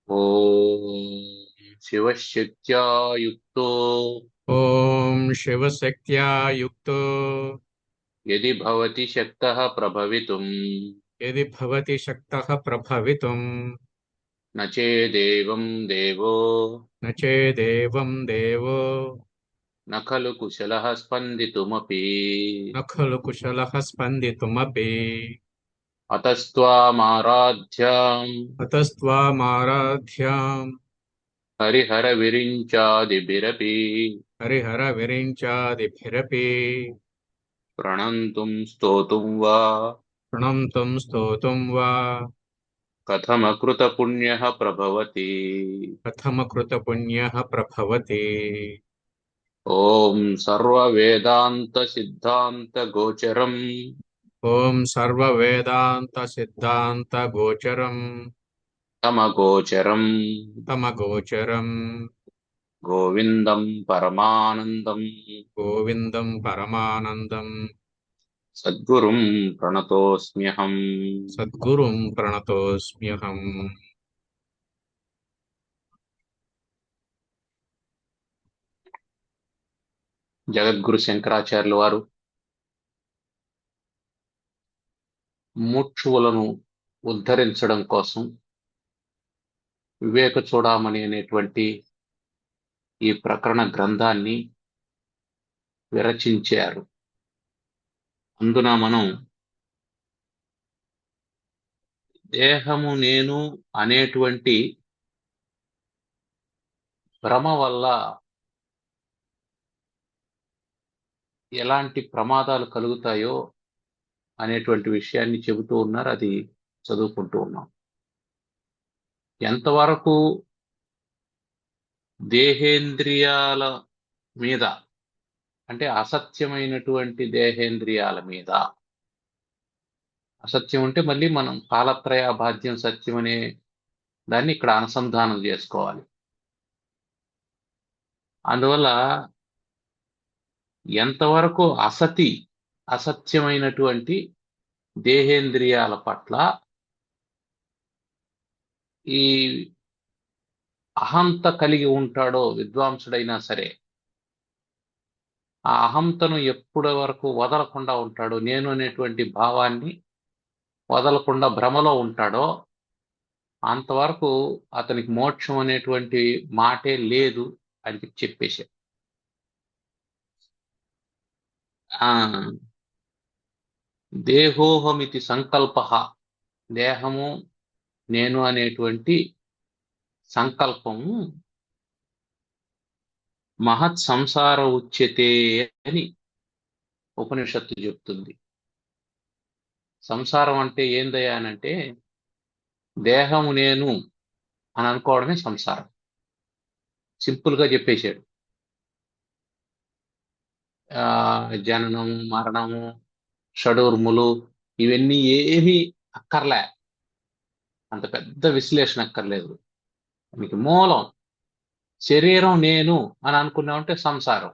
ॐ शिवशक्त्या युक्तो ॐ शिवशक्त्या युक्तो यदि भवति शक्तः प्रभवितुम् यदि भवति शक्तः प्रभवितुम् न चेदेवं देवो न चेदेवं देवो न खलु कुशलः स्पन्दितुमपि। न खलु कुशलः स्पन्दितुमपि। अतस्त्वामाराध्याम् अतस्त्वामाराध्याम् हरिहरविरिञ्चादिभिरपि हरिहरविरिञ्चादिभिरपि प्रणन्तुं स्तोतुं वा प्रणम्तुं स्तोतुं वा कथमकृतपुण्यः प्रभवति। कथमकृतपुण्यः प्रभवति। ॐ सर्ववेदान्तसिद्धान्तगोचरम् ॐ सर्ववेदान्तसिद्धान्तगोचरम् तमगोचरम् तमगोचरम् गोविन्दं परमानन्दम् गोविन्दं परमानन्दं सद्गुरुं प्रणतोऽस्म्यहम्। सद्गुरुं प्रणतोऽस्म्यहम्। జగద్గురు శంకరాచార్యుల వారు ముక్షువులను ఉద్ధరించడం కోసం వివేక చూడామణి అనేటువంటి ఈ ప్రకరణ గ్రంథాన్ని విరచించారు. అందున మనం దేహము నేను అనేటువంటి భ్రమ వల్ల ఎలాంటి ప్రమాదాలు కలుగుతాయో అనేటువంటి విషయాన్ని చెబుతూ ఉన్నారు. అది చదువుకుంటూ ఉన్నాం. ఎంతవరకు దేహేంద్రియాల మీద, అంటే అసత్యమైనటువంటి దేహేంద్రియాల మీద, అసత్యం అంటే మళ్ళీ మనం కాలత్రయాబాధ్యం సత్యం అనే దాన్ని ఇక్కడ అనుసంధానం చేసుకోవాలి. అందువల్ల ఎంతవరకు అసత్యమైనటువంటి దేహేంద్రియాల పట్ల ఈ అహంత కలిగి ఉంటాడో విద్వాంసుడైనా సరే, ఆ అహంతను ఎప్పటి వరకు వదలకుండా ఉంటాడో, నేను అనేటువంటి భావాన్ని వదలకుండా భ్రమలో ఉంటాడో, అంతవరకు అతనికి మోక్షం అనేటువంటి మాటే లేదు అని చెప్పేశారు. ఆ దేహోహమితి సంకల్ప, దేహము నేను అనేటువంటి సంకల్పము మహత్ సంసార ఉచ్యతే అని ఉపనిషత్తు చెప్తుంది. సంసారం అంటే ఏందయ్యా అనంటే, దేహము నేను అని అనుకోవడమే సంసారం. సింపుల్ గా చెప్పేశాడు. జననం, మరణము, షడూర్ములు ఇవన్నీ ఏమీ అక్కర్లే, అంత పెద్ద విశ్లేషణ అక్కర్లేదు. మీకు మూలం శరీరం నేను అని అనుకున్నామంటే సంసారం,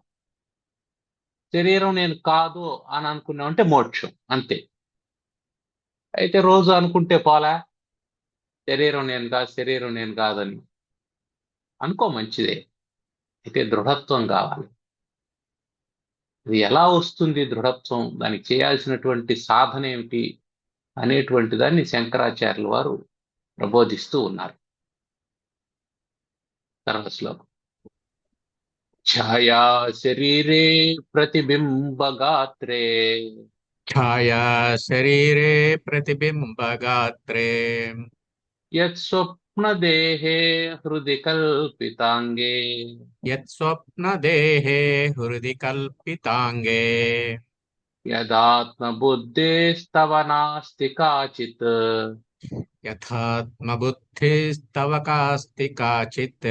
శరీరం నేను కాదు అని అనుకున్నామంటే మోక్షం, అంతే. అయితే రోజు అనుకుంటే పోలా, శరీరం నేను కాదని అనుకో, మంచిదే. అయితే దృఢత్వం కావాలి. ఇది ఎలా వస్తుంది దృఢత్వం, దానికి చేయాల్సినటువంటి సాధన ఏమిటి అనేటువంటి దాన్ని శంకరాచార్యుల వారు ప్రబోధిస్తూ ఉన్నారు. తర్వాత శ్లోకం. ఛాయా శరీరే ప్రతిబింబగాత్రే ఛాయా శరీరే प्रतिबिम्बगात्रे యత్స్వప్నదేహే హృది కల్పితాంగే यत्स्वप्नदेहे हृदि कल्पिताङ्गे యదాత్మబుద్ధేస్తవ నాస్తి కాచిత్ यथात्मबुद्धिस्तव कास्ति काचित्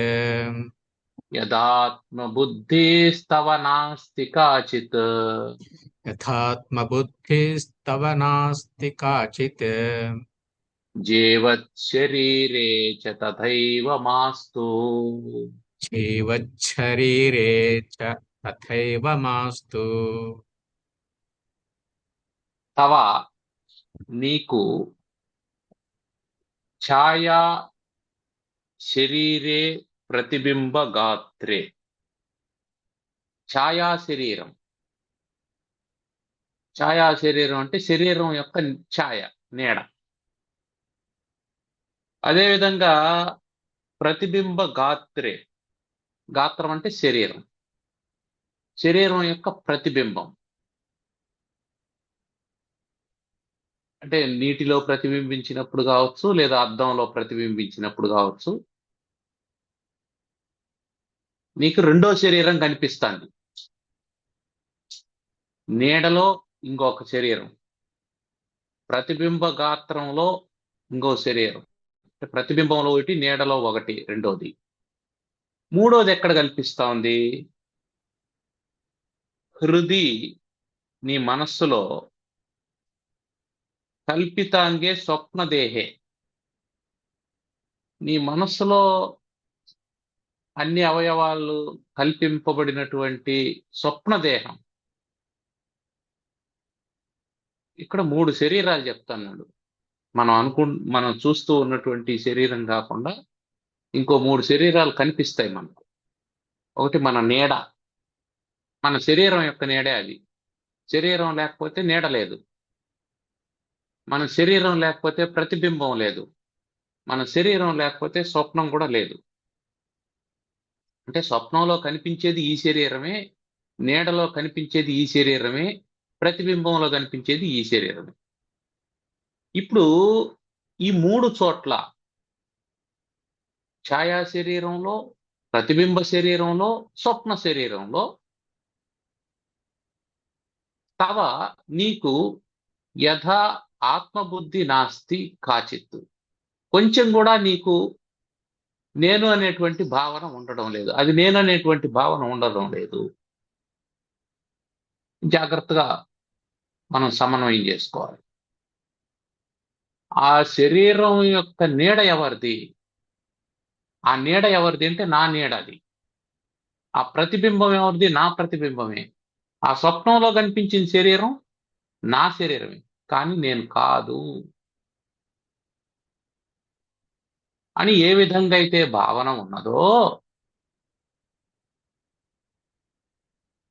యదాత్మబుద్ధేస్తవ నాస్తి కాచిత్ यथात्मबुद्धिस्तव नास्ति काचित् జీవచ్చరీరే చ తథైవ మాస్తు. जीवच्छरीरे च तथैव मास्तु. తవ నీకు ఛాయా శరీరే ప్రతిబింబ గాత్రే. ఛాయా శరీరం. ఛాయా శరీరం అంటే శరీరం యొక్క ఛాయ, నీడ. అదేవిధంగా ప్రతిబింబ గాత్రే. గాత్రం అంటే శరీరం. శరీరం యొక్క ప్రతిబింబం అంటే నీటిలో ప్రతిబింబించినప్పుడు కావచ్చు, లేదా అద్దంలో ప్రతిబింబించినప్పుడు కావచ్చు, నీకు రెండో శరీరం కనిపిస్తుంది. నీడలో ఇంకొక శరీరం, ప్రతిబింబ గాత్రంలో ఇంకో శరీరం. ప్రతిబింబంలో ఒకటి, నీడలో ఒకటి, రెండోది. మూడోది ఎక్కడ కల్పిస్తా ఉంది? హృది, నీ మనస్సులో, కల్పితాంగే స్వప్నదేహే. నీ మనస్సులో అన్ని అవయవాలు కల్పింపబడినటువంటి స్వప్నదేహం. ఇక్కడ 3 శరీరాలు చెప్తున్నాడు. మనం చూస్తూ ఉన్నటువంటి శరీరం కాకుండా ఇంకో 3 శరీరాలు కనిపిస్తాయి మనకు. ఒకటి మన నీడ, మన శరీరం యొక్క నీడే అది. శరీరం లేకపోతే నీడ లేదు. మన శరీరం లేకపోతే ప్రతిబింబం లేదు. మన శరీరం లేకపోతే స్వప్నం కూడా లేదు. అంటే స్వప్నంలో కనిపించేది ఈ శరీరమే, నీడలో కనిపించేది ఈ శరీరమే, ప్రతిబింబంలో కనిపించేది ఈ శరీరమే. ఇప్పుడు ఈ 3 చోట్ల, ఛాయా శరీరంలో, ప్రతిబింబ శరీరంలో, స్వప్న శరీరంలో, తవ నీకు యథా ఆత్మబుద్ధి నాస్తి కాచిత్తు. కొంచెం కూడా నీకు నేను అనేటువంటి భావన ఉండడం లేదు. అది నేను అనేటువంటి భావన ఉండడం లేదు. జాగ్రత్తగా మనం సమన్వయం చేసుకోవాలి. ఆ శరీరం యొక్క నీడ ఎవరిది? ఆ నీడ ఎవరిది అంటే నా నీడ అది. ఆ ప్రతిబింబం ఎవరిది? నా ప్రతిబింబమే. ఆ స్వప్నంలో కనిపించిన శరీరం నా శరీరమే, కానీ నేను కాదు అని ఏ విధంగా అయితే భావన ఉన్నదో,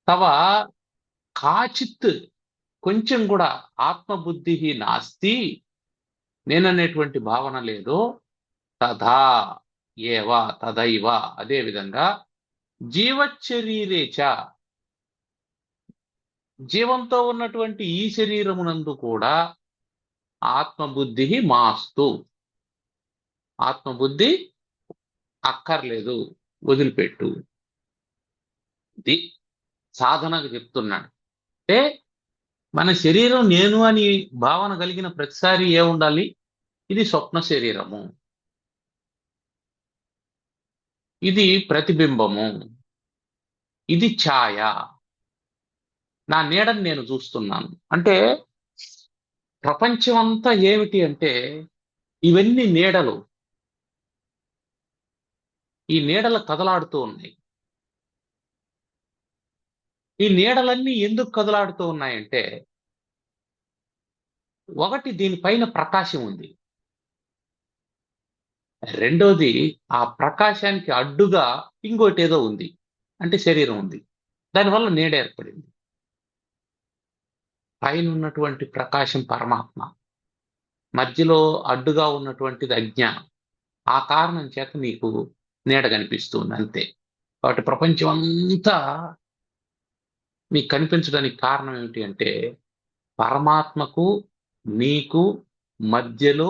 తవ కాచిత్ కొంచెం కూడా ఆత్మబుద్ధి నాస్తి, నేననేటువంటి భావన లేదో, తథా ఏవ తథైవ అదే విధంగా జీవశరీరేచ జీవంతో ఉన్నటువంటి ఈ శరీరమునందు కూడా ఆత్మబుద్ధి మాస్తు, ఆత్మబుద్ధి అక్కర్లేదు, వదిలిపెట్టు. ఇది సాధనకు చెప్తున్నాడు. అంటే మన శరీరం నేను అని భావన కలిగిన ప్రతిసారి ఏముండాలి? ఇది స్వప్న శరీరము, ఇది ప్రతిబింబము, ఇది ఛాయ, నా నీడని నేను చూస్తున్నాను. అంటే ప్రపంచం అంతా ఏమిటి అంటే ఇవన్నీ నీడలు. ఈ నీడలు కదలాడుతూ ఉన్నాయి. ఈ నీడలన్నీ ఎందుకు కదలాడుతూ ఉన్నాయంటే, ఒకటి దీనిపైన ప్రకాశం ఉంది, రెండోది ఆ ప్రకాశానికి అడ్డుగా ఇంకోటి ఏదో ఉంది, అంటే శరీరం ఉంది. దానివల్ల నీడ ఏర్పడింది. పైన ఉన్నటువంటి ప్రకాశం పరమాత్మ, మధ్యలో అడ్డుగా ఉన్నటువంటిది అజ్ఞానం. ఆ కారణం చేత నీకు నీడ కనిపిస్తుంది అంతే. కాబట్టి ప్రపంచం అంతా నీకు కనిపించడానికి కారణం ఏమిటి అంటే, పరమాత్మకు నీకు మధ్యలో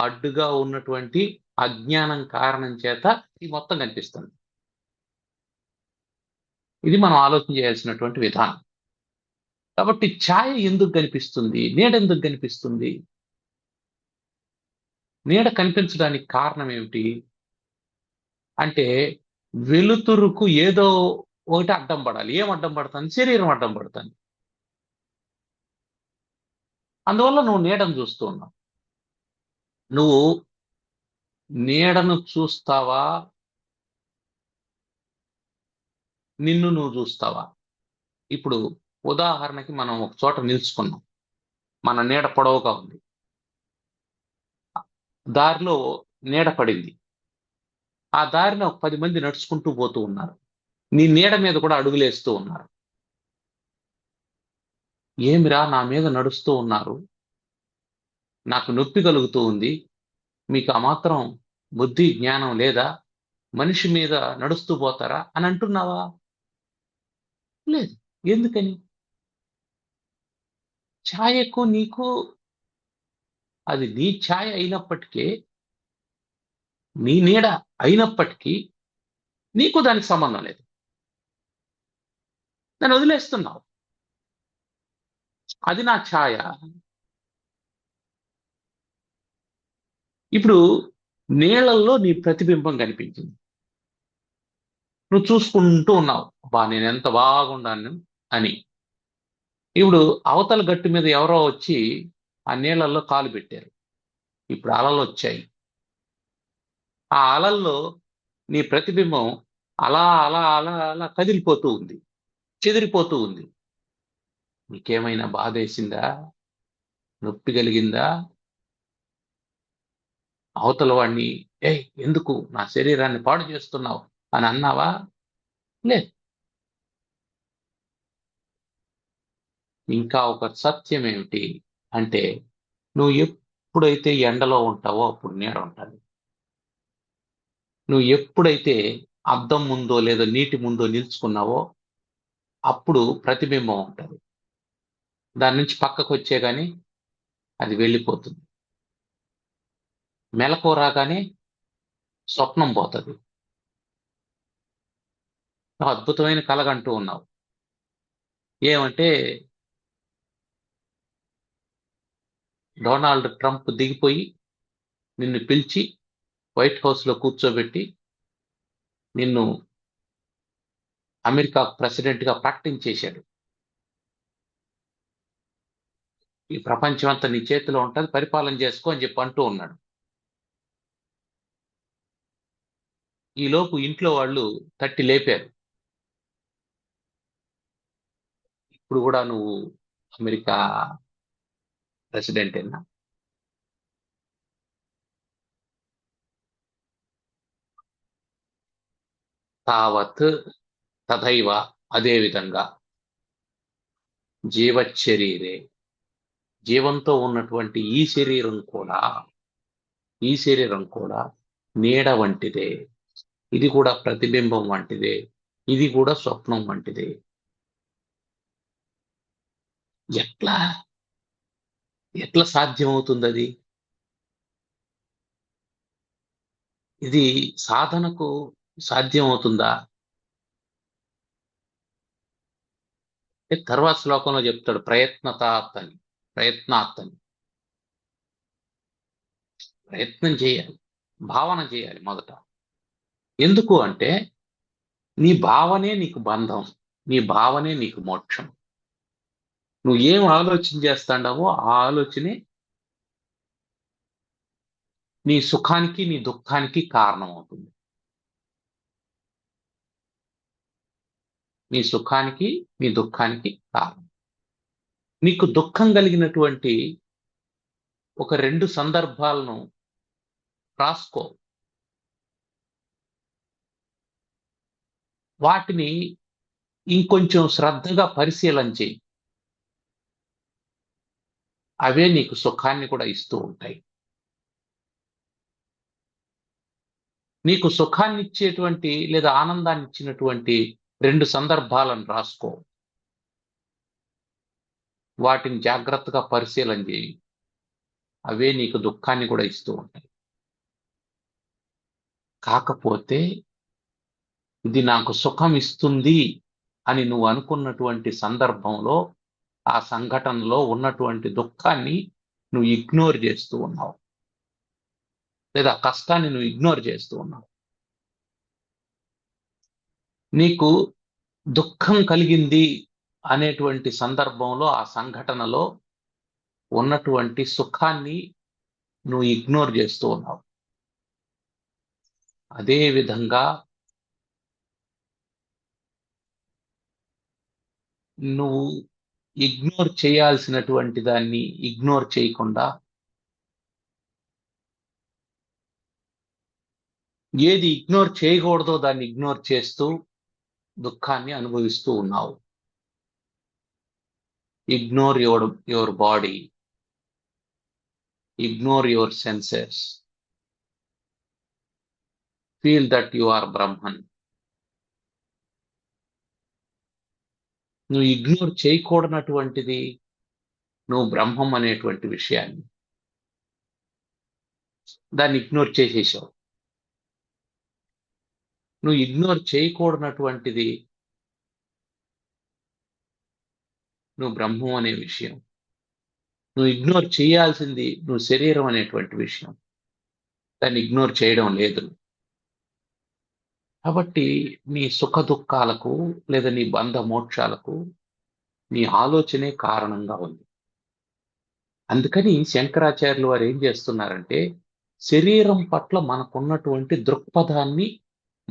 అడ్డుగా ఉన్నటువంటి అజ్ఞానం కారణం చేత ఈ మొత్తం కనిపిస్తుంది. ఇది మనం ఆలోచన చేయాల్సినటువంటి విధానం. కాబట్టి ఛాయ ఎందుకు కనిపిస్తుంది? నీడ ఎందుకు కనిపిస్తుంది? నీడ కనిపించడానికి కారణం ఏమిటి అంటే, వెలుతురుకు ఏదో ఒకటి అడ్డం పడాలి. ఏం అడ్డం పడుతుంది? శరీరం అడ్డం పడుతుంది. అందువల్ల నువ్వు నీడను చూస్తూ ఉన్నావు. నువ్వు నీడను చూస్తావా, నిన్ను నువ్వు చూస్తావా? ఇప్పుడు ఉదాహరణకి మనం ఒక చోట నిల్చుకున్నాం, మన నీడ పొడవుగా ఉంది, దారిలో నీడ పడింది. ఆ దారిన ఒక 10 మంది నడుచుకుంటూ పోతూ ఉన్నారు. నీ నీడ మీద కూడా అడుగులేస్తూ ఉన్నారు. ఏమిరా నా మీద నడుస్తూ ఉన్నారు, నాకు నొప్పి కలుగుతూ ఉంది, మీకు ఆ మాత్రం బుద్ధి జ్ఞానం లేదా, మనిషి మీద నడుస్తూ పోతారా అని అంటున్నావా? లేదు. ఎందుకని? ఛాయకు నీకు, అది నీ ఛాయ అయినప్పటికీ, నీ నీడ అయినప్పటికీ నీకు దానికి సంబంధం లేదు. నన్ను వదిలేస్తున్నావు. అది నా ఛాయ. ఇప్పుడు నీళ్ళల్లో నీ ప్రతిబింబం కనిపించింది. నువ్వు చూసుకుంటూ ఉన్నావు. నేను ఎంత బాగున్నాను అని. ఇప్పుడు అవతల గట్టు మీద ఎవరో వచ్చి ఆ నీళ్ళల్లో కాలు పెట్టారు. ఇప్పుడు అలలు వచ్చాయి. ఆ అలల్లో నీ ప్రతిబింబం అలా అలా అలా అలా కదిలిపోతూ ఉంది, చెదిరిపోతూ ఉంది. నీకేమైనా బాధేసిందా? నొప్పి కలిగిందా? అవతల వాడిని ఏయ్ ఎందుకు నా శరీరాన్ని పాడు చేస్తున్నావు అని అన్నావా? లేదు. ఇంకా ఒక సత్యం ఏమిటి అంటే, నువ్వు ఎప్పుడైతే ఎండలో ఉంటావో అప్పుడు నీడ ఉంటుంది. నువ్వు ఎప్పుడైతే అద్దం ముందో లేదా నీటి ముందో నిల్చుకున్నావో అప్పుడు ప్రతిబింబం ఉంటుంది. దాని నుంచి పక్కకు వచ్చే గాని అది వెళ్ళిపోతుంది. మెలకువ రాగానే స్వప్నం పోతుంది. అద్భుతమైన కలగంటూ ఉన్నావు. ఏమంటే డొనాల్డ్ ట్రంప్ దిగిపోయి నిన్ను పిలిచి వైట్ హౌస్లో కూర్చోబెట్టి నిన్ను అమెరికా ప్రెసిడెంట్గా ప్రకటించేశాడు. ఈ ప్రపంచం అంతా నీ చేతిలో ఉంటుంది, పరిపాలన చేసుకో అని చెప్పి అంటూ ఉన్నాడు. ఈలోపు ఇంట్లో వాళ్ళు తట్టి లేపారు. ఇప్పుడు కూడా నువ్వు అమెరికా ప్రెసిడెంటేనా? తావత్ తథైవ, అదే విధంగా జీవశరీరే, జీవంతో ఉన్నటువంటి ఈ శరీరం కూడా నీడ వంటిదే. ఇది కూడా ప్రతిబింబం వంటిదే. ఇది కూడా స్వప్నం వంటిదే. ఎట్లా ఎట్లా సాధ్యమవుతుంది అది? ఇది సాధనకు సాధ్యమవుతుందా? తర్వాత శ్లోకంలో చెప్తాడు ప్రయత్నాత్ అని. ప్రయత్నం చేయాలి, భావన చేయాలి మొదట. ఎందుకు అంటే నీ భావనే నీకు బంధం, నీ భావనే నీకు మోక్షం. నువ్వు ఏం ఆలోచన చేస్తాండావో ఆ ఆలోచనే నీ సుఖానికి నీ దుఃఖానికి కారణమవుతుంది. నీ సుఖానికి నీ దుఃఖానికి కారణం. నీకు దుఃఖం కలిగినటువంటి ఒక 2 సందర్భాలను రాసుకో. వాటిని ఇంకొంచెం శ్రద్ధగా పరిశీలన చేయి. అవే నీకు సుఖాన్ని కూడా ఇస్తూ ఉంటాయి. నీకు సుఖాన్ని ఇచ్చేటువంటి లేదా ఆనందాన్ని ఇచ్చినటువంటి 2 సందర్భాలను రాసుకో. వాటిని జాగ్రత్తగా పరిశీలన చేయి. అవే నీకు దుఃఖాన్ని కూడా ఇస్తూ ఉంటాయి. కాకపోతే ఇది నాకు సుఖం ఇస్తుంది అని నువ్వు అనుకున్నటువంటి సందర్భంలో, ఆ సంఘటనలో ఉన్నటువంటి దుఃఖాన్ని నువ్వు ఇగ్నోర్ చేస్తూ ఉన్నావు, లేదా కష్టాన్ని నువ్వు ఇగ్నోర్ చేస్తూ ఉన్నావు. నీకు దుఃఖం కలిగింది అనేటువంటి సందర్భంలో, ఆ సంఘటనలో ఉన్నటువంటి సుఖాన్ని నువ్వు ఇగ్నోర్ చేస్తూ ఉన్నావు. అదే విధంగా నువ్వు ఇగ్నోర్ చేయాల్సినటువంటి దాన్ని ఇగ్నోర్ చేయకుండా ఏది ఇగ్నోర్ చేయకూడదో దాన్ని ఇగ్నోర్ చేస్తూ దుఃఖాన్ని అనుభవిస్తూ ఉన్నావు. Ignore your body, ignore your senses, feel that you are Brahman. నువ్వు ఇగ్నోర్ చేయకూడనటువంటిది నువ్వు బ్రహ్మం అనేటువంటి విషయాన్ని, దాన్ని ఇగ్నోర్ చేసేసావు. నువ్వు ఇగ్నోర్ చేయకూడనటువంటిది నువ్వు బ్రహ్మం అనే విషయం. నువ్వు ఇగ్నోర్ చేయాల్సింది నువ్వు శరీరం అనేటువంటి విషయం. దాన్ని ఇగ్నోర్ చేయడం లేదు. కాబట్టి నీ సుఖ దుఃఖాలకు లేదా నీ బంధ మోక్షాలకు నీ ఆలోచనే కారణంగా ఉంది. అందుకని శంకరాచార్యులు వారు ఏం చేస్తున్నారంటే శరీరం పట్ల మనకున్నటువంటి దృక్పథాన్ని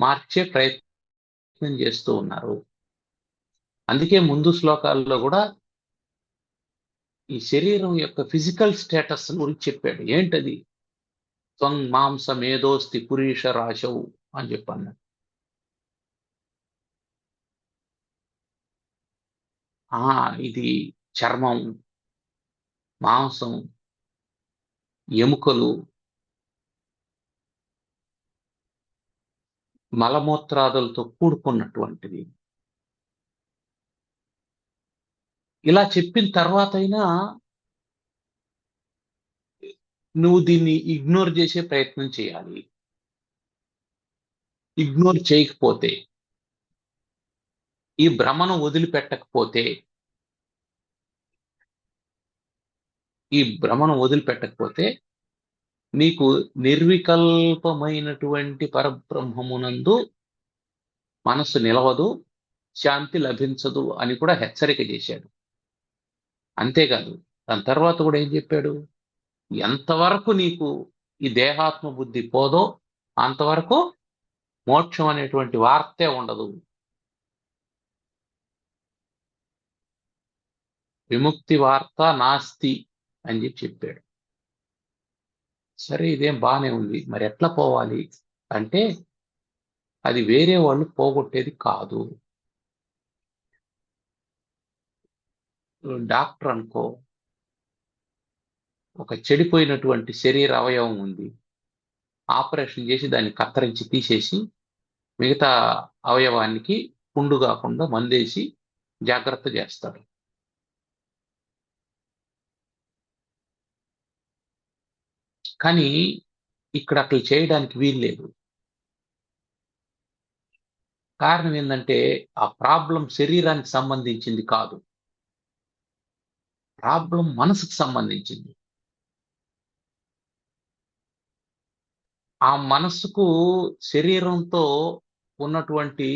మార్చే ప్రయత్నం చేస్తూ ఉన్నారు. అందుకే ముందు శ్లోకాల్లో కూడా ఈ శరీరం యొక్క ఫిజికల్ స్టేటస్ గురించి చెప్పాడు. ఏంటది? త్వం మాంస మేధోస్తి పురీష రాశవు అని చెప్పన్నాడు. ఇది చర్మం, మాంసం, ఎముకలు, మలమూత్రాదులతో కూడుకున్నటువంటిది. ఇలా చెప్పిన తర్వాత అయినా నువ్వు దీన్ని ఇగ్నోర్ చేసే ప్రయత్నం చేయాలి. ఇగ్నోర్ చేయకపోతే, ఈ భ్రమను వదిలిపెట్టకపోతే, నీకు నిర్వికల్పమైనటువంటి పరబ్రహ్మమునందు మనస్సు నిలవదు, శాంతి లభించదు అని కూడా హెచ్చరిక చేశాడు. అంతేకాదు దాని తర్వాత కూడా ఏం చెప్పాడు? ఎంతవరకు నీకు ఈ దేహాత్మ బుద్ధి పోదో అంతవరకు మోక్షం అనేటువంటి వార్తే ఉండదు. విముక్తి వార్త నాస్తి అని చెప్పాడు. సరే, ఇదేం బాగానే ఉంది, మరి ఎట్లా పోవాలి అంటే అది వేరే వాళ్ళు పోగొట్టేది కాదు. డాక్టర్ అనుకో, ఒక చెడిపోయినటువంటి శరీర అవయవం ఉంది, ఆపరేషన్ చేసి దాన్ని కత్తిరించి తీసేసి మిగతా అవయవానికి పుండు కాకుండా మందేసి జాగ్రత్త చేస్తాడు. కానీ ఇక్కడ అట్లా చేయడానికి వీల్లేదు. కారణం ఏంటంటే ఆ ప్రాబ్లం శరీరానికి సంబంధించింది కాదు, ప్రాబ్లం మనసుకు సంబంధించింది. ఆ మనస్సుకు శరీరంతో ఉన్నటువంటి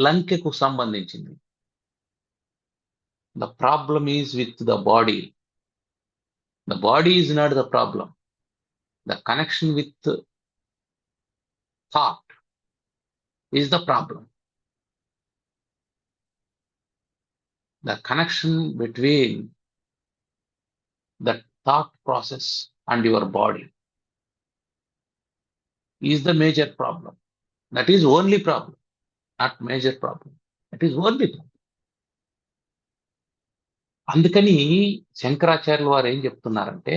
లంకెకు సంబంధించింది. The problem is with the body. The body is not the problem. The connection with thought is the problem. The connection between the thought process and your body is the major problem. That is only problem, not major problem. That is only problem. అందుకని శంకరాచార్యులు వారు ఏం చెప్తున్నారంటే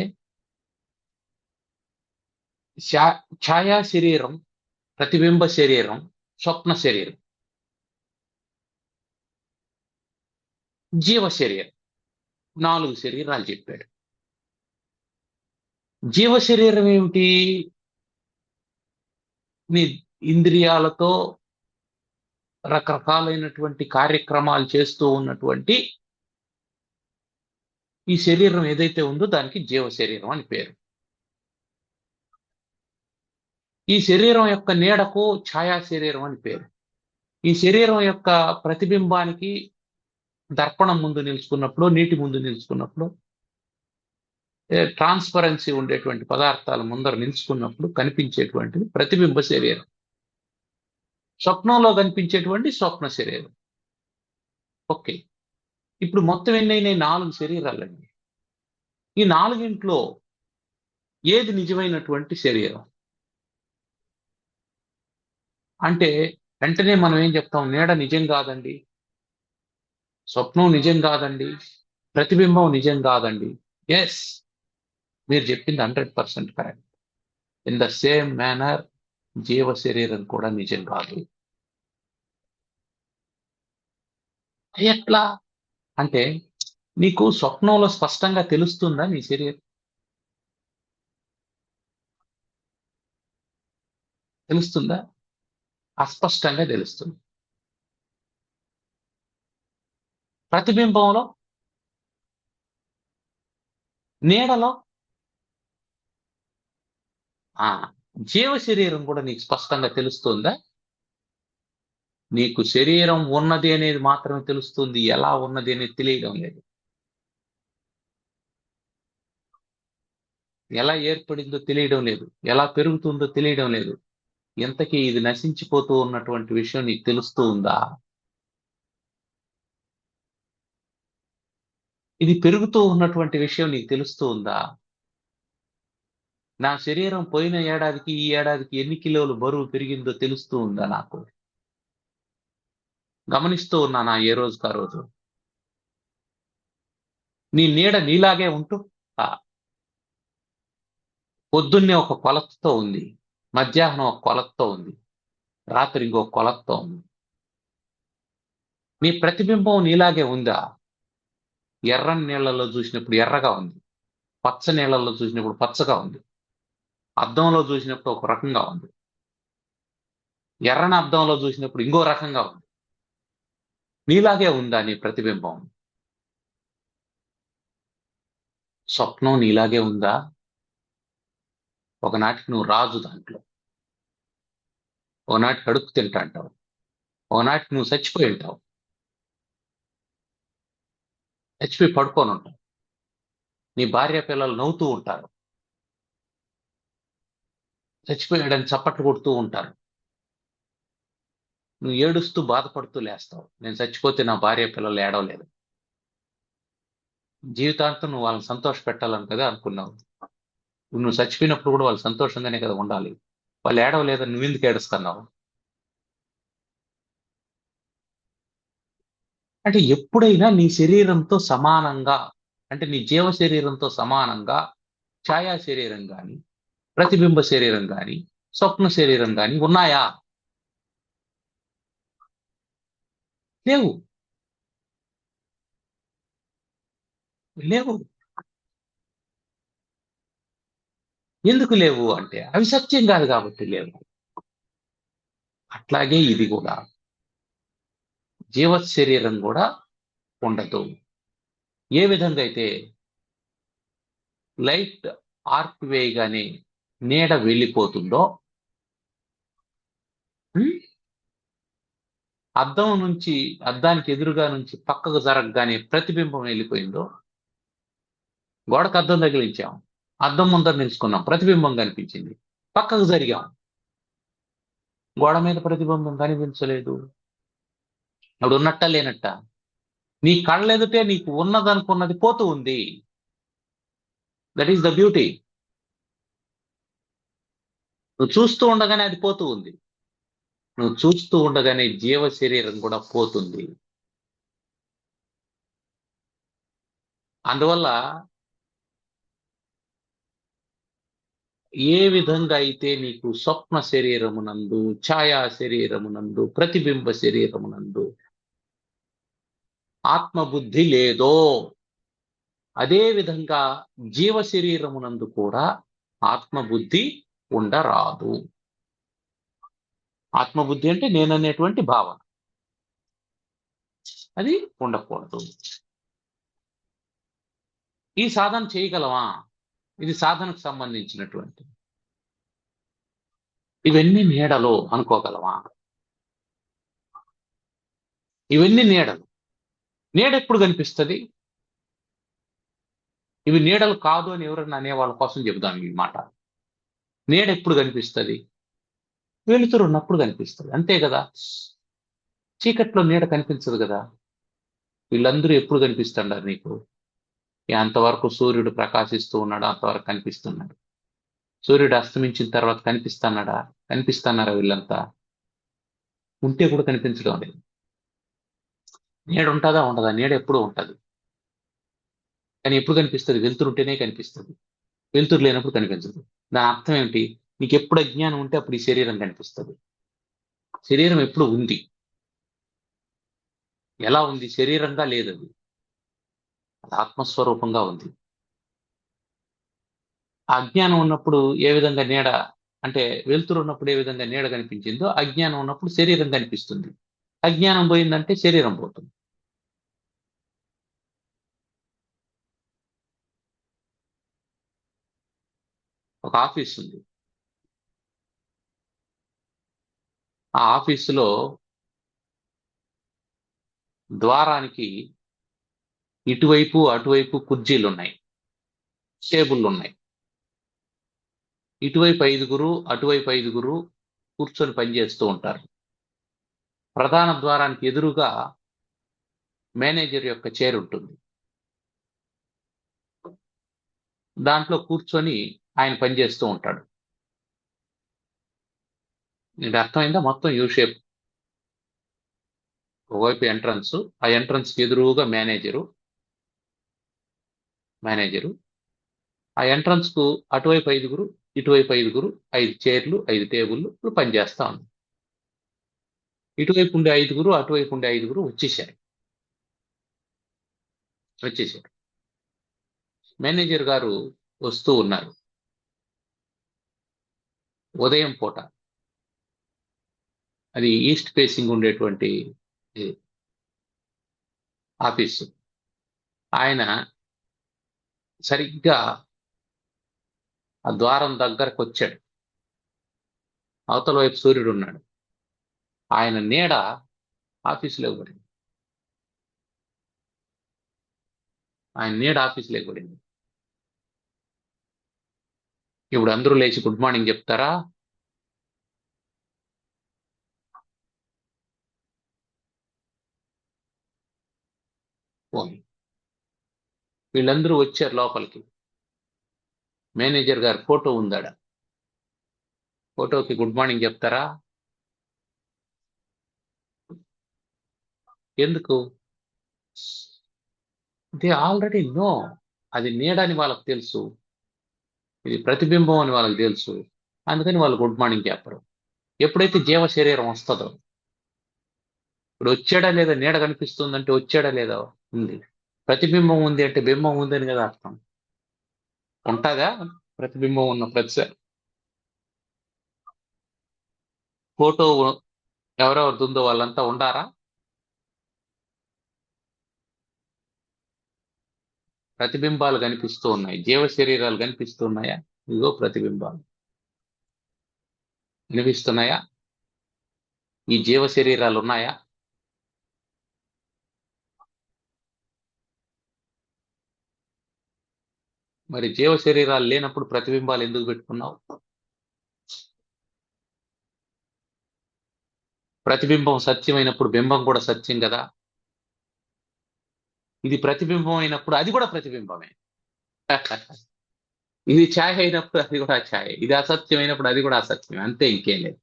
ఛాయా శరీరం, ప్రతిబింబ శరీరం, స్వప్న శరీరం, జీవ శరీరం, 4 శరీరాలు చెప్పాడు. జీవ శరీరం ఏమిటి? నీ ఇంద్రియాలతో రకరకాలైనటువంటి కార్యక్రమాలు చేస్తూ ఉన్నటువంటి ఈ శరీరం ఏదైతే ఉందో దానికి జీవ శరీరం అని పేరు. ఈ శరీరం యొక్క నీడకు ఛాయా శరీరం అని పేరు. ఈ శరీరం యొక్క ప్రతిబింబానికి దర్పణం ముందు నిలుచుకున్నప్పుడు, నీటి ముందు నిలుచుకున్నప్పుడు, ట్రాన్స్పరెన్సీ ఉండేటువంటి పదార్థాల ముందర నిలుచుకున్నప్పుడు కనిపించేటువంటిది ప్రతిబింబ శరీరం. స్వప్నంలో కనిపించేటువంటి స్వప్న శరీరం. ఓకే, ఇప్పుడు మొత్తం ఎన్నైనాయి? 4 శరీరాలండి. ఈ 4 ఏది నిజమైనటువంటి శరీరం? అంటే వెంటనే మనం ఏం చెప్తాం? నీడ నిజం కాదండి, స్వప్నం నిజం కాదండి, ప్రతిబింబం నిజం కాదండి. ఎస్, మీరు చెప్పింది 100% correct. In the same manner జీవ శరీరం కూడా నిజం కాదు. ఎట్లా అంటే, నీకు స్వప్నంలో స్పష్టంగా తెలుస్తుందా నీ శరీరం? తెలుస్తుందా? అస్పష్టంగా తెలుస్తుంది. ప్రతిబింబంలో, నీడలో, ఆ జీవ శరీరం కూడా నీకు స్పష్టంగా తెలుస్తుందా? నీకు శరీరం ఉన్నది అనేది మాత్రమే తెలుస్తుంది, ఎలా ఉన్నది అనేది తెలియడం లేదు. ఎలా ఏర్పడిందో తెలియడం లేదు, ఎలా పెరుగుతుందో తెలియడం లేదు. ఇంతకీ ఇది నశించిపోతూ ఉన్నటువంటి విషయం నీకు తెలుస్తూ ఉందా? ఇది పెరుగుతూ ఉన్నటువంటి విషయం నీకు తెలుస్తూ ఉందా? నా శరీరం పోయిన ఏడాదికి ఈ ఏడాదికి ఎన్ని కిలోలు బరువు పెరిగిందో తెలుస్తూ ఉందా నాకు? గమనిస్తూ ఉన్నానా ఏ రోజుకి ఆ రోజు? నీ నీడ నీలాగే ఉంటూ ఆ, పొద్దున్నే ఒక కొలతతో ఉంది, మధ్యాహ్నం ఒక కొలతతో ఉంది, రాత్రి ఇంకో కొలతతో ఉంది. నీ ప్రతిబింబం నీలాగే ఉందా? ఎర్రని నీళ్లలో చూసినప్పుడు ఎర్రగా ఉంది, పచ్చ నీళ్లలో చూసినప్పుడు పచ్చగా ఉంది, అద్దంలో చూసినప్పుడు ఒక రకంగా ఉంది, ఎర్రని అద్దంలో చూసినప్పుడు ఇంకో రకంగా ఉంది. నీలాగే ఉందా నీ ప్రతిబింబం? స్వప్నం నీలాగే ఉందా? ఒకనాటికి నువ్వు రాజు దాంట్లో, ఒకనాటికి అడుక్కు తింటా అంటావు, ఒకనాటికి నువ్వు చచ్చిపోయి ఉంటావు, చచ్చిపోయి పడుకొని ఉంటావు. నీ భార్య పిల్లలు నవ్వుతూ ఉంటారు, చచ్చిపోయాడని చప్పట్లు కొడుతూ ఉంటారు. నువ్వు ఏడుస్తూ బాధపడుతూ లేస్తావు, నేను చచ్చిపోతే నా భార్య పిల్లలు ఏడవలేదు. జీవితాంతం నువ్వు వాళ్ళని సంతోష పెట్టాలని కదా అనుకున్నావు. నువ్వు చచ్చిపోయినప్పుడు కూడా వాళ్ళు సంతోషంగానే కదా ఉండాలి. వాళ్ళు ఏడవలేదని నువ్వెందుకు ఏడుస్తున్నావు? అంటే ఎప్పుడైనా నీ శరీరంతో సమానంగా, అంటే నీ జీవ శరీరంతో సమానంగా ఛాయా శరీరం గాని, ప్రతిబింబ శరీరం గాని, స్వప్న శరీరం గాని ఉన్నాయా? లేవు. లేవు. ఎందుకు లేవు అంటే అవి సత్యం కాదు కాబట్టి లేవు. అట్లాగే ఇది కూడా, జీవ శరీరం కూడా ఉండదు. ఏ విధంగా అయితే లైట్ ఆర్క్ వేయగానే నీడ వెళ్ళిపోతుందో, ఉం? అద్దం నుంచి, అద్దానికి ఎదురుగా నుంచి పక్కకు జరగగానే ప్రతిబింబం వెళ్ళిపోయిందో, గోడకు అద్దం తగిలించాం, అద్దం ముందర నిలుచుకున్నాం, ప్రతిబింబం కనిపించింది, పక్కకు జరిగాం, గోడ మీద ప్రతిబింబం కనిపించలేదు. అప్పుడు ఉన్నట్ట లేనట్ట? నీ కళ్ళెదుటే నీకు ఉన్నదనుకున్నది పోతూ ఉంది. That is the beauty. నువ్వు చూస్తూ ఉండగానే అది పోతూ ఉంది. నువ్వు చూస్తూ ఉండగానే జీవ శరీరం కూడా పోతుంది. అందువల్ల ఏ విధంగా అయితే నీకు స్వప్న శరీరమునందు, ఛాయా శరీరమునందు, ప్రతిబింబ శరీరమునందు ఆత్మబుద్ధి లేదో, అదే విధంగా జీవ శరీరమునందు కూడా ఆత్మబుద్ధి ఉండరాదు. ఆత్మబుద్ధి అంటే నేననేటువంటి భావన, అది ఉండకూడదు. ఈ సాధన చేయగలమా? ఇది సాధనకు సంబంధించినటువంటి, ఇవన్నీ నీడలో అనుకోగలమా? ఇవన్నీ నీడలు. నీడ ఎప్పుడు కనిపిస్తుంది? ఇవి నీడలు కాదు అని ఎవరన్నా అనే వాళ్ళ కోసం చెబుదాం ఈ మాట. నీడ ఎప్పుడు కనిపిస్తుంది? వెలుతురు ఉన్నప్పుడు కనిపిస్తుంది, అంతే కదా. చీకట్లో నీడ కనిపించదు కదా. వీళ్ళందరూ ఎప్పుడు కనిపిస్తున్నారు నీకు? అంతవరకు సూర్యుడు ప్రకాశిస్తూ ఉన్నాడు, అంతవరకు కనిపిస్తున్నాడు. సూర్యుడు అస్తమించిన తర్వాత కనిపిస్తున్నాడా? కనిపిస్తున్నారా వీళ్ళంతా? ఉంటే కూడా కనిపించడం లేదు. నీడ ఉంటుందా ఉండదా? నీడ ఎప్పుడూ ఉంటుంది. కానీ ఎప్పుడు కనిపిస్తుంది? వెలుతురు ఉంటేనే కనిపిస్తుంది. వెలుతురు లేనప్పుడు కనిపించదు. దాని అర్థం ఏమిటి? నీకు ఎప్పుడు అజ్ఞానం ఉంటే అప్పుడు ఈ శరీరం కనిపిస్తుంది. శరీరం ఎప్పుడు ఉంది. ఎలా ఉంది? శరీరంగా లేదు అది. అది ఆత్మస్వరూపంగా ఉంది. ఆ అజ్ఞానం ఉన్నప్పుడు ఏ విధంగా నీడ, అంటే వెలుతురు ఉన్నప్పుడు ఏ విధంగా నీడ కనిపించిందో, అజ్ఞానం ఉన్నప్పుడు శరీరం కనిపిస్తుంది. అజ్ఞానం పోయిందంటే శరీరం పోతుంది. ఒక ఆఫీస్ ఉంది. ఆ ఆఫీసులో ద్వారానికి ఇటువైపు అటువైపు కుర్చీలు ఉన్నాయి, టేబుల్లు ఉన్నాయి. ఇటువైపు 5గురు, అటువైపు 5గురు కూర్చొని పనిచేస్తూ ఉంటారు. ప్రధాన ద్వారానికి ఎదురుగా మేనేజర్ యొక్క చైర్ ఉంటుంది. దాంట్లో కూర్చొని ఆయన పనిచేస్తూ ఉంటాడు. నీకు అర్థమైందా? మొత్తం యూ షేప్. ఒకవైపు ఎంట్రన్స్, ఆ ఎంట్రన్స్ కి ఎదురుగా మేనేజరు, ఆ ఎంట్రన్స్ కు అటువైపు 5గురు, ఇటువైపు 5గురు, 5 చైర్లు, 5 టేబుల్లు ఇప్పుడు పనిచేస్తా ఉంది. ఇటువైపు ఉండే 5గురు, అటువైపు ఉండే 5గురు వచ్చేసారు. మేనేజర్ గారు వస్తూ ఉన్నారు. ఉదయం పూట. అది ఈస్ట్ ఫేసింగ్ ఉండేటువంటి ఆఫీసు. ఆయన సరిగ్గా ఆ ద్వారం దగ్గరకు వచ్చాడు. అవతల వైపు సూర్యుడు ఉన్నాడు. ఆయన నీడ ఆఫీసులో పడింది. ఇప్పుడు అందరూ లేచి గుడ్ మార్నింగ్ చెప్తారా? పోనీ. వీళ్ళందరూ వచ్చారు లోపలికి. మేనేజర్ గారి ఫోటో ఉందాడ. ఫోటోకి గుడ్ మార్నింగ్ చెప్తారా? ఎందుకు? They already know. అది నీడని వాళ్ళకి తెలుసు, ఇది ప్రతిబింబం అని వాళ్ళకి తెలుసు. అందుకని వాళ్ళు గుడ్ మార్నింగ్ చెప్పరు. ఎప్పుడైతే జీవ శరీరం వస్తుందో, ఇప్పుడు వచ్చాడా లేదా, నీడ కనిపిస్తుందంటే వచ్చాడా లేదా ఉంది. ప్రతిబింబం ఉంది అంటే బింబం ఉందని కదా అర్థం. ఉంటుందా? ప్రతిబింబం ఉన్న ప్రతిసారి ఫోటో ఎవరెవరిది ఉందో వాళ్ళంతా ఉండారా? ప్రతిబింబాలు కనిపిస్తూ ఉన్నాయి. జీవ శరీరాలు కనిపిస్తూ ఉన్నాయా? ఇదిగో ప్రతిబింబాలు కనిపిస్తున్నాయా? ఈ జీవ శరీరాలు ఉన్నాయా? మరి జీవ శరీరాలు లేనప్పుడు ప్రతిబింబాలు ఎందుకు పెట్టుకున్నావు? ప్రతిబింబం సత్యమైనప్పుడు బింబం కూడా సత్యం కదా. ఇది ప్రతిబింబం అయినప్పుడు అది కూడా ప్రతిబింబమే. ఇది ఛాయ అయినప్పుడు అది కూడా ఛాయ. ఇది అసత్యం అయినప్పుడు అది కూడా అసత్యం. అంతే, ఇంకేం లేదు.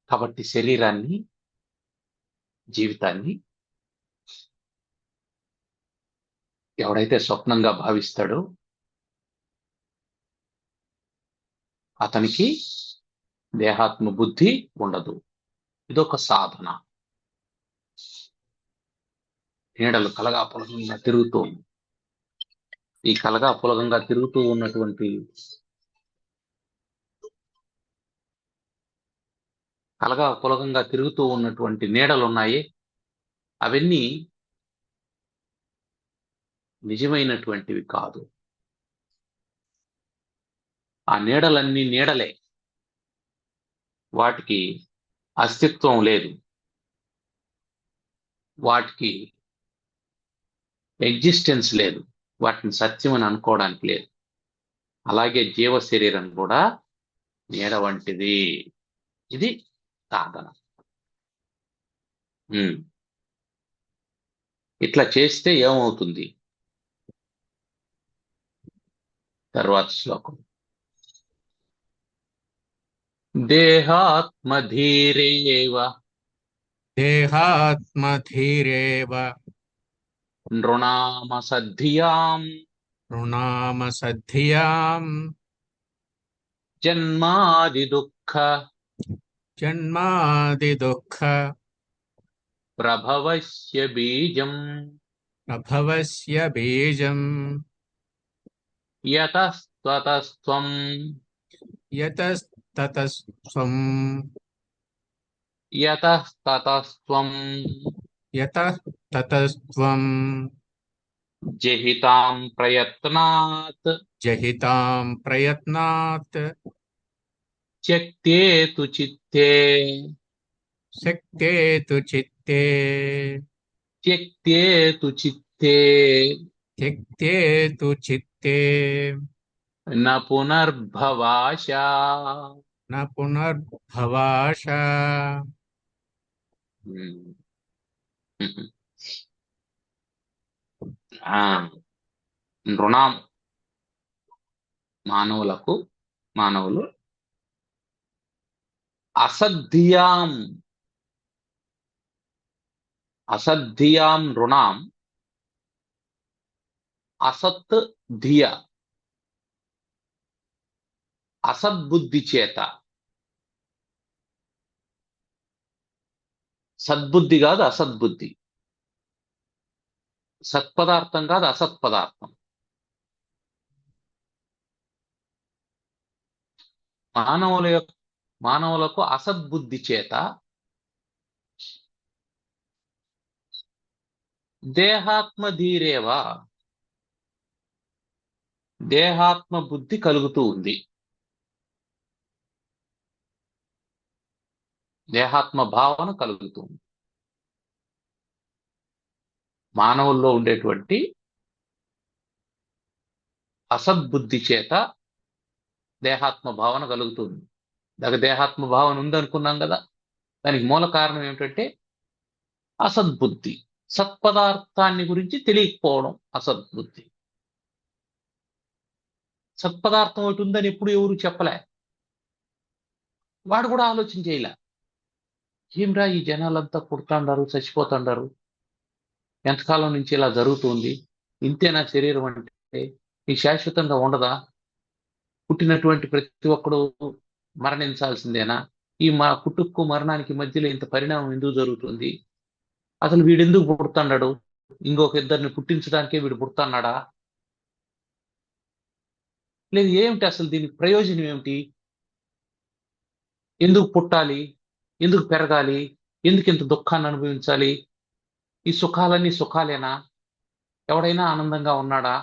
కాబట్టి శరీరాన్ని, జీవితాన్ని ఎవడైతే స్వప్నంగా భావిస్తాడో అతనికి దేహాత్మ బుద్ధి ఉండదు. ఇదొక సాధన. నీడలు కలగాపులగంగా తిరుగుతూ, ఈ కలగాపులగంగా తిరుగుతూ ఉన్నటువంటి నీడలు ఉన్నాయి. అవన్నీ నిజమైనటువంటివి కాదు. ఆ నీడలన్నీ నీడలే. వాటికి అస్తిత్వం లేదు, వాటికి ఎగ్జిస్టెన్స్ లేదు, వాటిని సత్యం అని అనుకోవడానికి లేదు. అలాగే జీవ శరీరం కూడా నీడ వంటిది. ఇది సాధన. ఇట్లా చేస్తే ఏమవుతుంది? తర్వాత శ్లోకం. దేహాత్మధీరేవ దేహాత్మధీరేవ నృణామసద్ధియాం రుణామసద్ధియాం జన్మాదిదుఃఖ జన్మాదిదుఃఖ ప్రభవస్య బీజం ప్రభవస్య బీజం యతస్తతస్త్వం యతస్తతస్త్వం యతస్తతస్త్వం యతస్తతస్త్వం జహితాం ప్రయత్నాత్ జహితాం ప్రయత్నాత్ త్యక్తేతు చిత్తే శక్తేతు చిత్తే త్యక్తేతు చిత్తే త్యక్తేతు చిత్తే న పునర్భవాశా న పునర్భవాష ఆ, నృణాం మానవులు అసద్ధియాం నృణాం అసత్ ధియ అసద్బుద్ధి చేత, సద్బుద్ధి కాదు అసద్బుద్ధి, సత్పదార్థం కాదు అసత్పదార్థం. మానవులకు అసద్బుద్ధి చేత దేహాత్మధీరేవా దేహాత్మ బుద్ధి కలుగుతూ ఉంది, దేహాత్మ భావన కలుగుతూ ఉంది. మానవుల్లో ఉండేటువంటి అసద్బుద్ధి చేత దేహాత్మ భావన కలుగుతుంది. దానికి దేహాత్మ భావన ఉందనుకున్నాం కదా, దానికి మూల కారణం ఏమిటంటే అసద్బుద్ధి, సత్పదార్థాన్ని గురించి తెలియకపోవడం అసద్బుద్ధి. సత్పదార్థం ఒకటి ఉందని ఎప్పుడు ఎవరు చెప్పలే, వాడు కూడా ఆలోచన చేయలే. ఏమ్రా ఈ జనాలంతా పుడతాండారు, చచ్చిపోతాండారు, ఎంతకాలం నుంచి ఇలా జరుగుతుంది, ఇంతేనా శరీరం అంటే, ఈ శాశ్వతంగా ఉండదా, పుట్టినటువంటి ప్రతి ఒక్కడు మరణించాల్సిందేనా, ఈ పుట్టుకు మరణానికి మధ్యలో ఇంత పరిణామం ఎందుకు జరుగుతుంది, అసలు వీడెందుకు పుడతాడు, ఇంకొక ఇద్దరిని పుట్టించడానికే వీడు పుడతాన్నాడా, లేదు ఏమిటి అసలు దీనికి ప్రయోజనం ఏమిటి, ఎందుకు పుట్టాలి, ఎందుకు పెరగాలి, ఎందుకు ఇంత దుఃఖాన్ని అనుభవించాలి, ఈ సుఖాలన్నీ సుఖాలేనా, ఎవడైనా ఆనందంగా ఉన్నాడా,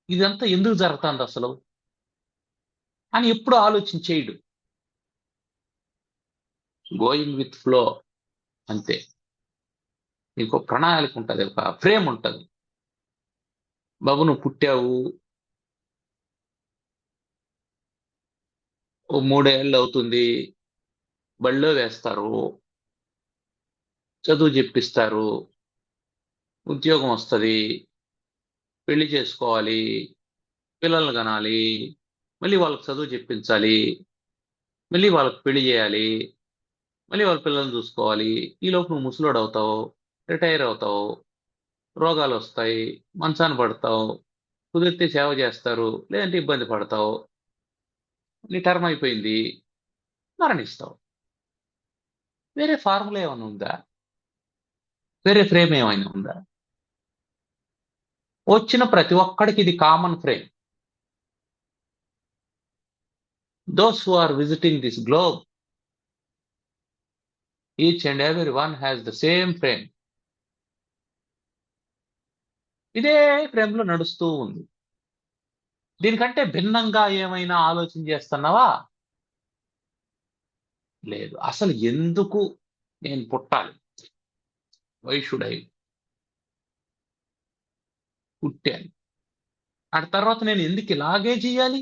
ఇదంతా ఎందుకు జరుగుతుంది అసలు అని ఎప్పుడు ఆలోచించేయడు. గోయింగ్ విత్ ఫ్లో అంతే. ఇంకో ప్రణాళిక ఉంటుంది, ఒక ఫ్రేమ్ ఉంటుంది. బాబు నువ్వు పుట్టావు, ఓ 3 ఏళ్ళు అవుతుంది, బళ్ళో వేస్తారు, చదువు చెప్పిస్తారు, ఉద్యోగం వస్తుంది, పెళ్లి చేసుకోవాలి, పిల్లల్ని కనాలి, మళ్ళీ వాళ్ళకి చదువు చెప్పించాలి, మళ్ళీ వాళ్ళకి పెళ్లి చేయాలి, మళ్ళీ వాళ్ళ పిల్లల్ని చూసుకోవాలి. ఈలోపు నువ్వు ముసలోడు అవుతావు, రిటైర్ అవుతావు, రోగాలు వస్తాయి, మంచాన పడతావు, కుదిరితే సేవ చేస్తారు, లేదంటే ఇబ్బంది పడతావు, నీ టర్మ్ అయిపోయింది, మరణిస్తావు. వేరే ఫార్ములా ఏమైనా ఉందా, వేరే ఫ్రేమ్ ఏమైనా ఉందా? వచ్చిన ప్రతి ఒక్కడికి ఇది common frame. Those who are visiting this globe, each and every one has the same frame. ఇదే ఫ్రేమ్ లో నడుస్తూ ఉంది. దీనికంటే భిన్నంగా ఏమైనా ఆలోచన చేస్తున్నావా? లేదు. అసలు ఎందుకు నేను పుట్టాలి, వై షుడ్ ఐ, పుట్టాను, ఆ తర్వాత నేను ఎందుకు ఇలాగే చేయాలి,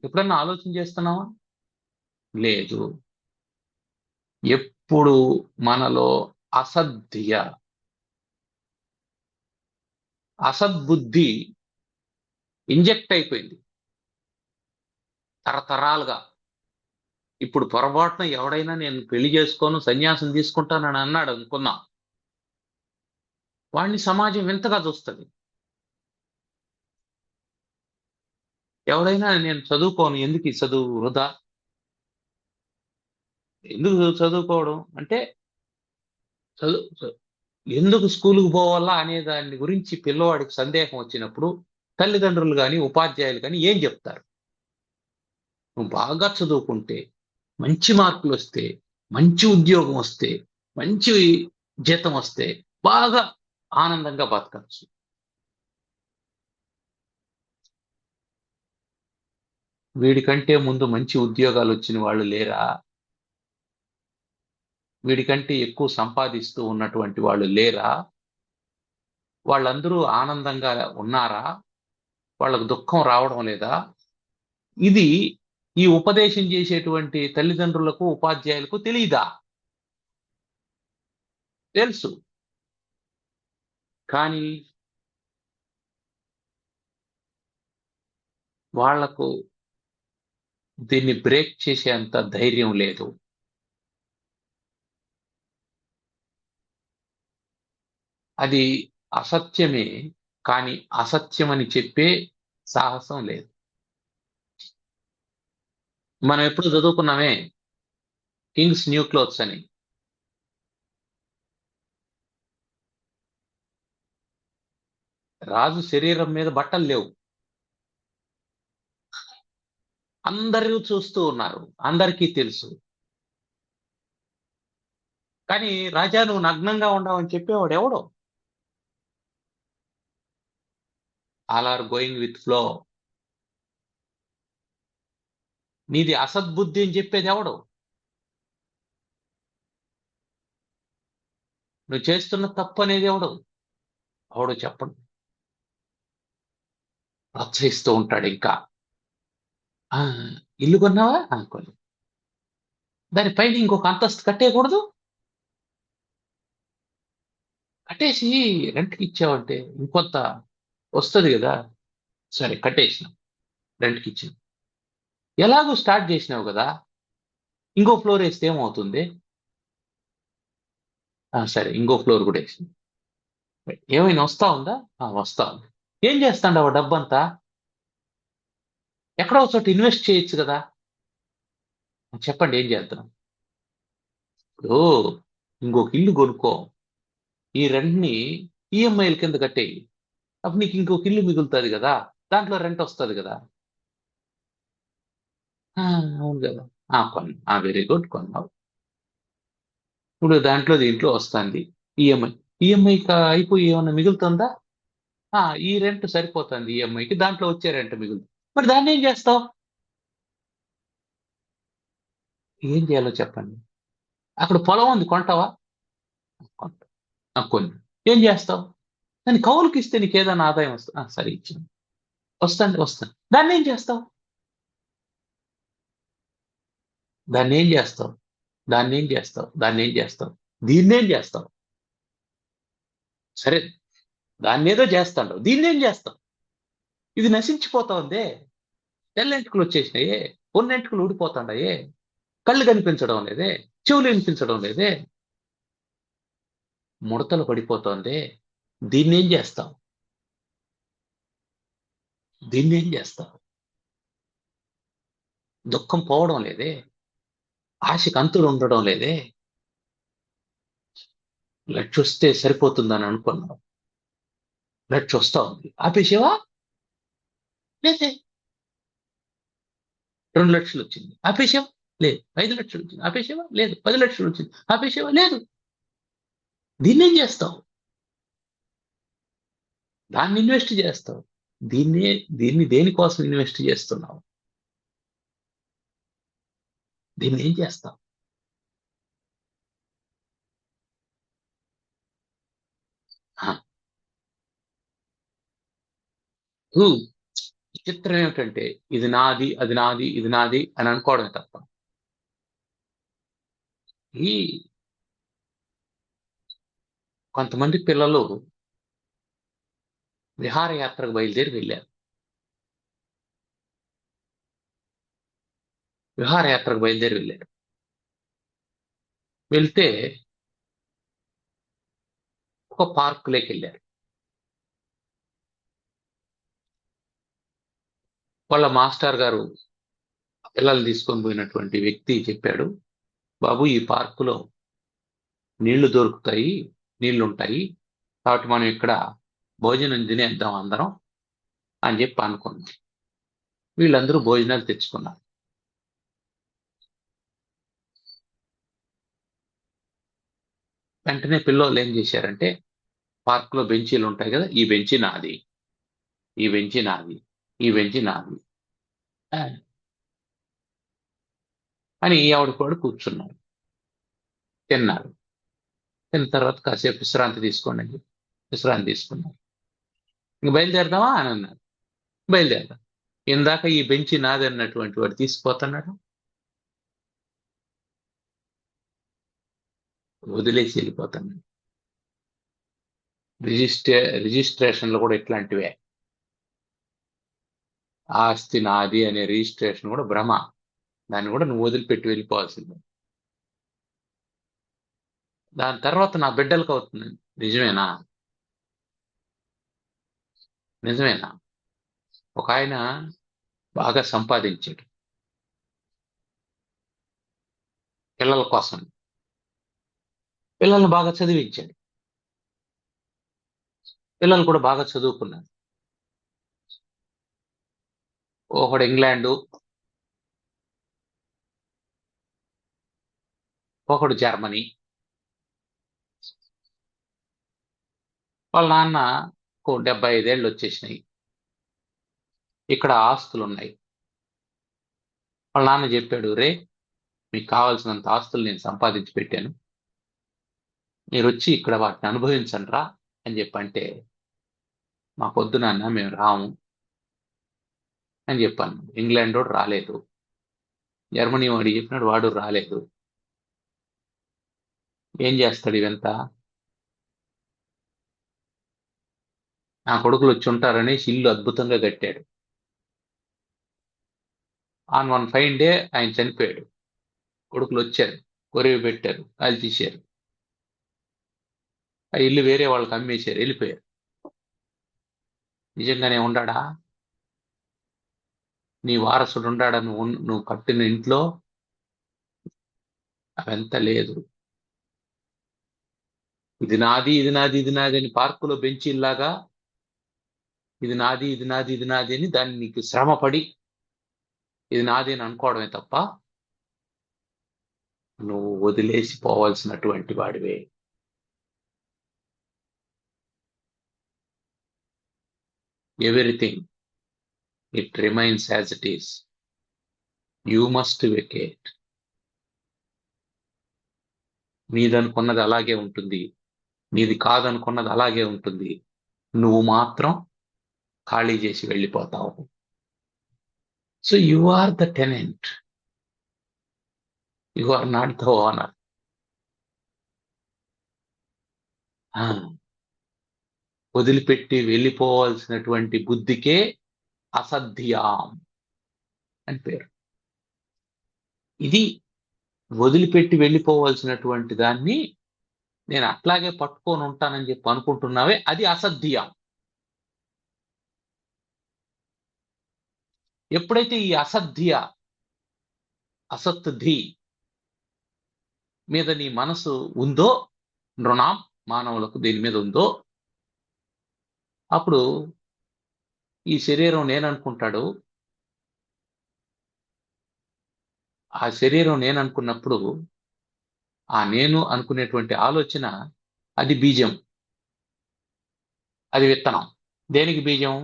ఎప్పుడన్నా ఆలోచన చేస్తున్నావా? లేదు. ఎప్పుడు మనలో అసద్బుద్ధి ఇంజెక్ట్ అయిపోయింది తరతరాలుగా. ఇప్పుడు పొరపాటున ఎవడైనా నేను పెళ్లి చేసుకోను సన్యాసం తీసుకుంటానని అన్నాడు అనుకున్నా, వాడిని సమాజం వింతగా చూస్తుంది. ఎవడైనా నేను చదువుకోను, ఎందుకు ఈ చదువు వృధా, ఎందుకు చదువుకోవడం అంటే చదువు ఎందుకు స్కూలుకు పోవాలా అనే దాని గురించి పిల్లవాడికి సందేహం వచ్చినప్పుడు తల్లిదండ్రులు కానీ ఉపాధ్యాయులు కానీ ఏం చెప్తారు? నువ్వు బాగా చదువుకుంటే, మంచి మార్కులు వస్తే, మంచి ఉద్యోగం వస్తే, మంచి జీతం వస్తే బాగా ఆనందంగా బతకచ్చు. వీడికంటే ముందు మంచి ఉద్యోగాలు వచ్చిన వాళ్ళు లేరా? వీడికంటే ఎక్కువ సంపాదిస్తూ ఉన్నటువంటి వాళ్ళు లేరా? వాళ్ళందరూ ఆనందంగా ఉన్నారా? వాళ్ళకు దుఃఖం రావడం లేదా? ఇది ఈ ఉపదేశం చేసేటువంటి తల్లిదండ్రులకు ఉపాధ్యాయులకు తెలియదా? తెలుసు. కానీ వాళ్లకు దీన్ని బ్రేక్ చేసేంత ధైర్యం లేదు. అది అసత్యమే, కానీ అసత్యమని చెప్పే సాహసం లేదు. మనం ఎప్పుడు చదువుకున్నామే కింగ్స్ న్యూ క్లోత్స్ అని. రాజు శరీరం మీద బట్టలు లేవు, అందరూ చూస్తూ ఉన్నారు, అందరికీ తెలుసు. కానీ రాజా నువ్వు నగ్నంగా ఉండవని చెప్పేవాడు ఎవడో? All are going with flow. నీది అసద్బుద్ధి అని చెప్పేది ఎవడు? నువ్వు చేస్తున్న తప్పు అనేది ఎవడు? ఎవడు చెప్పడు. ప్రోత్సహిస్తూ ఉంటాడు. ఇంకా ఆ ఇల్లు కొన్నావా అనుకోని దానిపైన ఇంకొక అంతస్తు కట్టేయకూడదు, కట్టేసి రెంట్కి ఇచ్చావంటే ఇంకొంత వస్తుంది కదా, సరే కట్టేసినాం, రెంట్కి ఇచ్చాం, ఎలాగో స్టార్ట్ చేసినావు కదా, ఇంకో ఫ్లోర్ వేస్తే ఏమవుతుంది? సరే ఇంకో ఫ్లోర్ కూడా వేసినాం, ఏమైనా వస్తా ఉందా? వస్తా ఉంది. ఏం చేస్తాండవు డబ్బంతా? ఎక్కడో ఒక చోట ఇన్వెస్ట్ చేయొచ్చు కదా. చెప్పండి ఏం చేద్దాం? ఇప్పుడు ఇంకొక ఇల్లు కొనుక్కో, ఈ రెంట్ని ఈఎంఐల కింద కట్టేయి, అప్పుడు నీకు ఇంకొక ఇల్లు మిగులుతుంది కదా, దాంట్లో రెంట్ వస్తుంది కదా. అవును కదా. కొన్నా, వెరీ గుడ్, కొన్నావు. ఇప్పుడు దీంట్లో వస్తుంది ఈఎంఐ. ఈఎంఐ అయిపోయి ఏమన్నా మిగులుతుందా? ఈ రెంట్ సరిపోతుంది ఈఎంఐకి, దాంట్లో వచ్చే రెంట్ మిగులుతుంది. మరి దాన్ని ఏం చేస్తావు? ఏం చేయాలో చెప్పండి. అక్కడ పొలం ఉంది, కొంటావా? కొంటా. కొన్ని. ఏం చేస్తావు? దాన్ని కౌలుకి ఇస్తే నీకు ఏదైనా ఆదాయం వస్తుంది. సరే ఇచ్చాను, వస్తాను. దాన్ని ఏం చేస్తావు? దాన్ని ఏం చేస్తావు? దాన్ని ఏం చేస్తావు? దీన్నేం చేస్తావు? సరే దాన్ని ఏదో చేస్తాడు, దీన్నేం చేస్తావు? ఇది నశించిపోతా ఉందే, తెల్లెంటుకలు వచ్చేసినాయే, పొన్నెంటుకలు ఊడిపోతాండాయే, కళ్ళు కనిపించడం లేదే, చెవులు వినిపించడం లేదే, ముడతలు పడిపోతోంది, దీన్నేం చేస్తావు? దుఃఖం పోవడం లేదే, ఆశకి అంతులు ఉండడం లేదే, లక్షొస్తే సరిపోతుందని అనుకున్నావు, లక్ష వస్తా ఉంది, ఆపేసేవా? లేదే. 2 లక్షలు వచ్చింది, ఆపేసేవా? లేదు. 5 లక్షలు వచ్చింది, ఆపేసేవా? లేదు. 10 లక్షలు వచ్చింది, ఆపేసేవా? లేదు. దీన్నేం చేస్తావు? దాన్ని ఇన్వెస్ట్ చేస్తావు. దీన్ని దేనికోసం ఇన్వెస్ట్ చేస్తున్నావు? దీన్ని ఏం చేస్తావు? విచిత్రం ఏమిటంటే ఇది నాది, అది నాది, ఇది నాది అని అనుకోవడమే తప్ప, ఈ కొంతమంది పిల్లలు విహారయాత్రకు బయలుదేరి వెళ్ళారు. విహారయాత్రకు బయలుదేరి వెళ్ళారు. వెళ్తే ఒక పార్కులోకి వెళ్ళారు. వాళ్ళ మాస్టర్ గారు పిల్లలు తీసుకొని పోయినటువంటి వ్యక్తి చెప్పాడు, బాబు ఈ పార్కులో నీళ్లు దొరుకుతాయి, నీళ్లుంటాయి, కాబట్టి మనం ఇక్కడ భోజనం తినేద్దాం అందరం అని చెప్పి అనుకున్నాం. వీళ్ళందరూ భోజనాలు తెచ్చుకున్నారు. వెంటనే పిల్లోళ్ళు ఏం చేశారంటే, పార్కులో బెంచీలు ఉంటాయి కదా, ఈ బెంచి నాది, ఈ బెంచి నాది, ఈ బెంచి నాది ఆ, అని ఆవిడ కూర్చున్నారు. తిన్నారు. తిన్న తర్వాత కాసేపు విశ్రాంతి తీసుకోండి అని చెప్పి విశ్రాంతి తీసుకున్నారు. ఇంక బయలుదేరదామా అని అన్నారు. బయలుదేరదాం. ఇందాక ఈ బెంచి నాది అన్నటువంటి వాడు తీసుకుపోతున్నాడు, వదిలేసి వెళ్ళిపోతున్నాడు. రిజిస్ట్రేషన్లు కూడా ఇట్లాంటివే. ఆస్తి నాది అనే రిజిస్ట్రేషన్ కూడా భ్రమ. దాన్ని కూడా నువ్వు వదిలిపెట్టి వెళ్ళిపోవాల్సిందే. దాని తర్వాత నా బిడ్డలకు అవుతుంది. నిజమేనా? నిజమేనా? ఒక ఆయన బాగా సంపాదించాడు పిల్లల కోసం, పిల్లల్ని బాగా చదివించాడు, పిల్లలు కూడా బాగా చదువుకున్నారు. ఒకడు ఇంగ్లాండు, ఒకడు జర్మనీ. వాళ్ళ నాన్న 75 ఏళ్ళు వచ్చేసినాయి, ఇక్కడ ఆస్తులు ఉన్నాయి. వాళ్ళ నాన్న చెప్పాడు, రే మీకు కావాల్సినంత ఆస్తులు నేను సంపాదించి పెట్టాను, మీరు వచ్చి ఇక్కడ వాటిని అనుభవించండి రా అని చెప్పంటే, మా పొద్దు నాన్న మేము రాము అని చెప్పాను. ఇంగ్లాండ్ వాడు రాలేదు, జర్మనీ వాడు చెప్పినాడు, వాడు రాలేదు. ఏం చేస్తాడు ఇవంతా? నా కొడుకులు వచ్చి ఉంటారనేసి ఇల్లు అద్భుతంగా కట్టాడు. ఆన్ వన్ ఫైన్ డే ఆయన చనిపోయాడు. కొడుకులు వచ్చారు, కొరివి పెట్టారు, కాల్ తీశారు. ఆ ఇల్లు వేరే వాళ్ళకి అమ్మేశారు, వెళ్ళిపోయారు. నిజంగానే ఉండాడా? నీ వారసుడు ఉండాడా? నువ్వు కట్టిన ఇంట్లో అవంత లేదు. ఇది నాది, ఇది నాది, ఇది నాది అని పార్కులో బెంచీల్లాగా ఇది నాది, ఇది నాది, ఇది నాది అని దాన్ని నీకు శ్రమపడి ఇది నాది అని అనుకోవడమే తప్ప నువ్వు వదిలేసి పోవాల్సినటువంటి వాడివే. Everything it remains as it is. You must vacate. నీదనుకున్నది అలాగే ఉంటుంది, నీది కాదనుకున్నది అలాగే ఉంటుంది. నువ్వు మాత్రం ఖాళీ చేసి వెళ్ళిపోతావు. So you are the tenant, you are not the owner. వదిలిపెట్టి వెళ్ళిపోవాల్సినటువంటి బుద్ధికే అసధ్యాం అని పేరు. ఇది వదిలిపెట్టి వెళ్ళిపోవాల్సినటువంటి దాన్ని నేను అట్లాగే పట్టుకొని ఉంటానని చెప్పి అనుకుంటున్నావే, అది అసధ్యం. ఎప్పుడైతే ఈ అసత్ధి మీద నీ మనసు ఉందో, నృణాం మానవులకు దీని మీద ఉందో, అప్పుడు ఈ శరీరం నేననుకుంటాడు. ఆ శరీరం నేననుకున్నప్పుడు ఆ నేను అనుకునేటువంటి ఆలోచన అది బీజం, అది విత్తనం. దేనికి బీజం?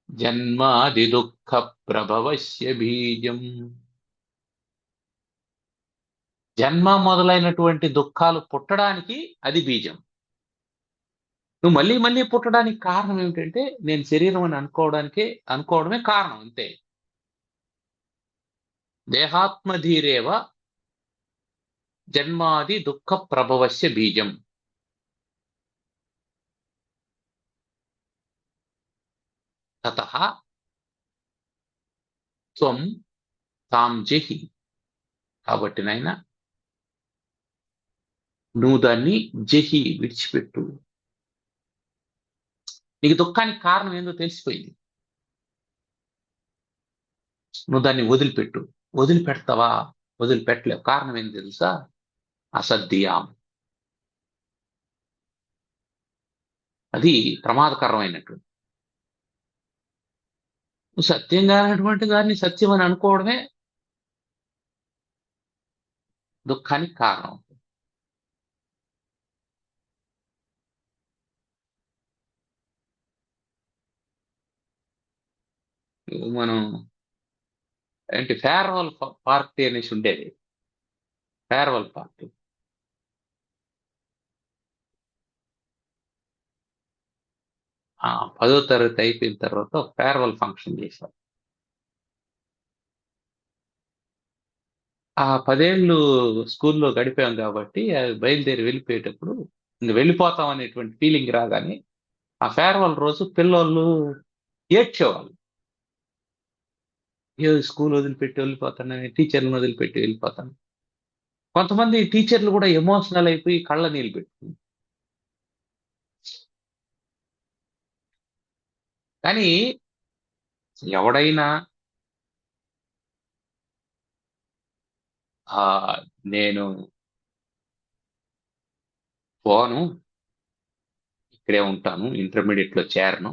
జన్మాది దుఃఖ ప్రభవస్య బీజం. జన్మ మొదలైనటువంటి దుఃఖాలు పుట్టడానికి అది బీజం. నువ్వు మళ్ళీ మళ్ళీ పుట్టడానికి కారణం ఏమిటంటే నేను శరీరం అని అనుకోవడమే కారణం, అంతే. దేహాత్మధీరేవ జన్మాది దుఃఖ ప్రభవస్య బీజం. తతః త్వం తాం జహి. కాబట్టి నాయన నువ్వు దాన్ని జహి విడిచిపెట్టు. నీకు దుఃఖానికి కారణం ఏందో తెలిసిపోయింది. నువ్వు దాన్ని వదిలిపెట్టు. వదిలిపెడతావా? వదిలిపెట్టలేవు. కారణం ఏంది తెలుసా? అసద్దియాం. అది ప్రమాదకరమైనటువంటి. నువ్వు సత్యంగా అనేటువంటి దాన్ని సత్యం అని అనుకోవడమే దుఃఖానికి కారణం. మనం ఏంటి ఫేర్వెల్ పార్టీ అనేసి ఉండేది. Farewell party. 10వ తరగతి అయిపోయిన తర్వాత ఫేర్వెల్ ఫంక్షన్ చేశారు. ఆ 10 ఏళ్ళు స్కూల్లో గడిపాం కాబట్టి అది బయలుదేరి వెళ్ళిపోయేటప్పుడు ఇంక వెళ్ళిపోతాం అనేటువంటి ఫీలింగ్ రాగానే ఆ ఫేర్వెల్ రోజు పిల్లోళ్ళు ఏడ్చేవాళ్ళు. ఏదో స్కూల్ వదిలిపెట్టి వెళ్ళిపోతానని, టీచర్లను వదిలిపెట్టి వెళ్ళిపోతాను. కొంతమంది టీచర్లు కూడా ఎమోషనల్ అయిపోయి కళ్ళ నీళ్ళు పెట్టుకుంది. కానీ ఎవడైనా ఆ నేను పోను, ఇక్కడే ఉంటాను, ఇంటర్మీడియట్ లో చేరను,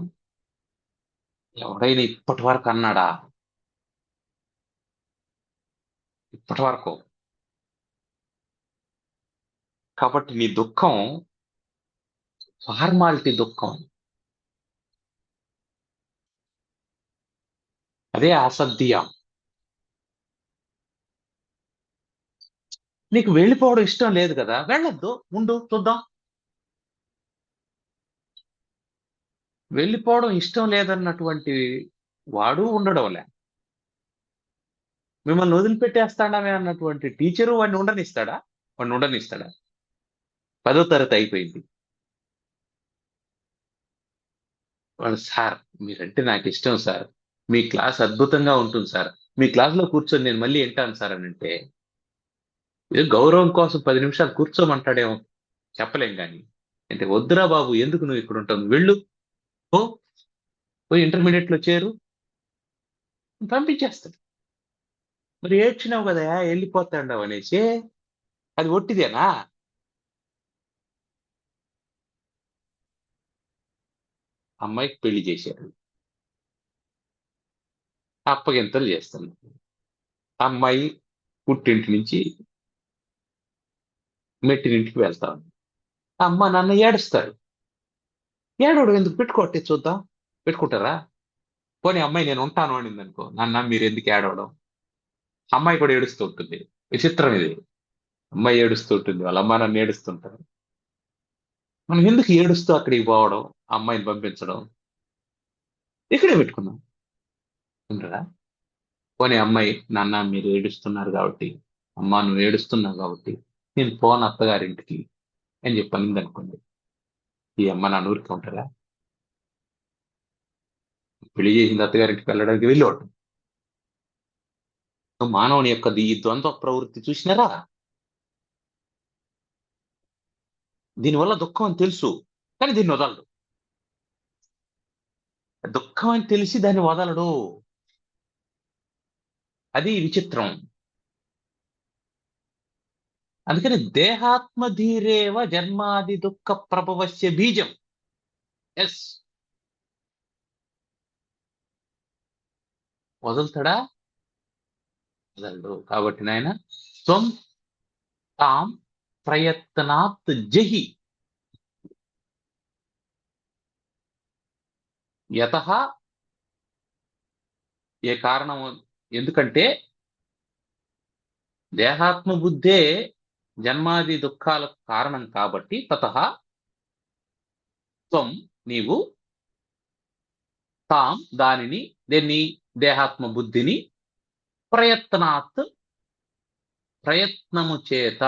ఎవడైనా ఇప్పటి వరకు అన్నాడా? ఇప్పటి వరకు. కాబట్టి నీ దుఃఖం ఫార్మాలిటీ దుఃఖం. అదే అసద్దియం. నీకు వెళ్ళిపోవడం ఇష్టం లేదు కదా, వెళ్ళొద్దు, ఉండు చూద్దాం. వెళ్ళిపోవడం ఇష్టం లేదన్నటువంటి వాడు ఉండడంలే. మిమ్మల్ని వదిలిపెట్టేస్తాడమే అన్నటువంటి టీచరు వాడిని ఉండనిస్తాడా? వాడిని ఉండనిస్తాడా? 10వ తరగతి అయిపోయింది. వాడు సార్ మీరంటే నాకు ఇష్టం సార్, మీ క్లాస్ అద్భుతంగా ఉంటుంది సార్, మీ క్లాస్లో కూర్చొని నేను మళ్ళీ వింటాను సార్ అని అంటే ఏదో గౌరవం కోసం 10 నిమిషాలు కూర్చోమంటాడేమో, చెప్పలేం కానీ అంటే వద్దురా బాబు, ఎందుకు నువ్వు ఇక్కడ ఉంటావు, వెళ్ళు, పో, పోయి ఇంటర్మీడియట్ లో చేరు, పంపించేస్తాడు. మరి ఏడ్చినావు కదా వెళ్ళిపోతాడావు అనేసి, అది ఒట్టిదేనా? అమ్మాయికి పెళ్లి చేశారు, అప్పగింతలు చేస్తున్నాడు. అమ్మాయి పుట్టింటి నుంచి మెట్టినింటికి వెళ్తా ఉంది. అమ్మ నాన్న ఏడుస్తారు. ఏడవడం ఎందుకు, పెట్టుకోట్టే చూద్దాం. పెట్టుకుంటారా? పోనీ అమ్మాయి నేను ఉంటాను అనింది అనుకో, నాన్న మీరు ఎందుకు ఏడవడం? అమ్మాయి కూడా ఏడుస్తూ ఉంటుంది. విచిత్రం ఇది. అమ్మాయి ఏడుస్తూ ఉంటుంది, వాళ్ళ అమ్మ నాన్న ఏడుస్తుంటారు. మనం ఎందుకు ఏడుస్తూ అక్కడికి పోవడం, ఆ అమ్మాయిని పంపించడం? ఇక్కడే పెట్టుకున్నాం ఉండరా? పోనీ అమ్మాయి నాన్న మీరు ఏడుస్తున్నారు కాబట్టి, అమ్మ నువ్వు ఏడుస్తున్నావు కాబట్టి నేను పోను అత్తగారింటికి అని చెప్పి అనింది అనుకోండి, ఈ అమ్మ నాన్న ఊరికి ఉంటారా? పెళ్లి చేసింది అత్తగారింటికి వెళ్ళడానికి వెళ్ళేవాడు. మానవుని యొక్క ఈ ద్వంద్వ ప్రవృత్తి చూసినారా? దీనివల్ల దుఃఖం అని తెలుసు, కానీ దీన్ని వదలడు. దుఃఖం అని తెలిసి దాన్ని వదలడు. అది విచిత్రం. అందుకని దేహాత్మధీరేవ జన్మాది దుఃఖ ప్రభవస్య బీజం. ఎస్. వదులుతాడా? వదలడు. కాబట్టి నాయన త్వం తాం ప్రయత్నాత్ జహి. యతః, ఏ కారణం, ఎందుకంటే దేహాత్మ బుద్ధే జన్మాది దుఃఖాలకు కారణం కాబట్టి, తతః త్వం నీవు, తాం దానిని, దేన్ని, దేహాత్మ బుద్ధిని, ప్రయత్నాత్ ప్రయత్నము చేత,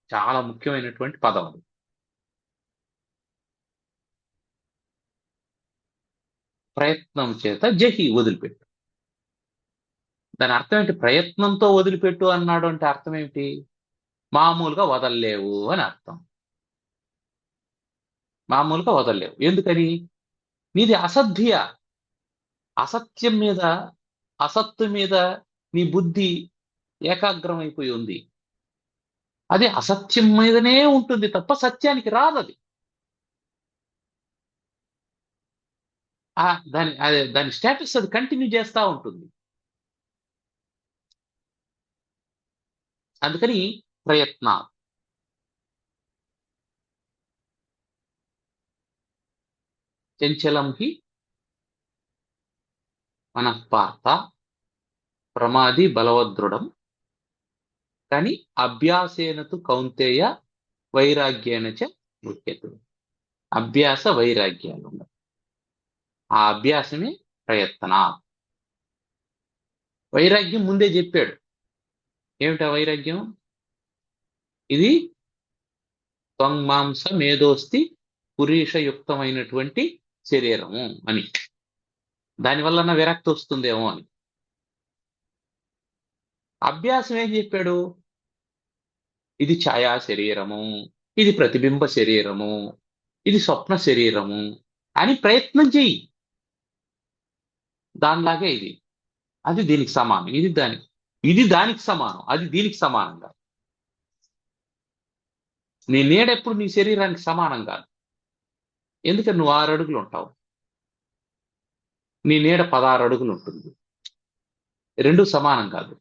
చాలా ముఖ్యమైనటువంటి పదం అది. ప్రయత్నం చేత జహి వదిలిపెట్టు. దాని అర్థం ఏంటి? ప్రయత్నంతో వదిలిపెట్టు అన్నాడు అంటే అర్థం ఏమిటి? మామూలుగా వదలలేవు అని అర్థం. మామూలుగా వదలలేవు. ఎందుకని? నీది అసద్ధియ. అసత్యం మీద, అసత్తు మీద నీ బుద్ధి ఏకాగ్రం అయిపోయి ఉంది. అది అసత్యం మీదనే ఉంటుంది తప్ప సత్యానికి రాదు అది. దాని స్టేటస్ అది కంటిన్యూ చేస్తా ఉంటుంది. అందుకని ప్రయత్న. చంచలం హి మనఃపార్థ ప్రమాది బలవదృఢం. కానీ అభ్యాసేనతు కౌంతేయ వైరాగ్యేన చ ముఖ్యతు. అభ్యాస వైరాగ్యాలు ఉన్నాయి. ఆ అభ్యాసమే ప్రయత్న. వైరాగ్యం ముందే చెప్పాడు. ఏమిటా వైరాగ్యం? ఇది త్వంమాంస మేధోస్తి పురీషయుక్తమైనటువంటి శరీరము అని. దానివల్ల విరక్తి వస్తుందేమో అని. అభ్యాసం ఏం చెప్పాడు? ఇది ఛాయా శరీరము, ఇది ప్రతిబింబ శరీరము, ఇది స్వప్న శరీరము అని ప్రయత్నం చెయ్యి. దానిలాగే ఇది. అది దీనికి సమానం, ఇది దానికి సమానం, అది దీనికి సమానంగా. నీ నీడెప్పుడు నీ శరీరానికి సమానం కాదు. ఎందుకని? నువ్వు 6 అడుగులు ఉంటావు, నీ నీడ 16 అడుగులు ఉంటుంది. రెండు సమానం కాదు.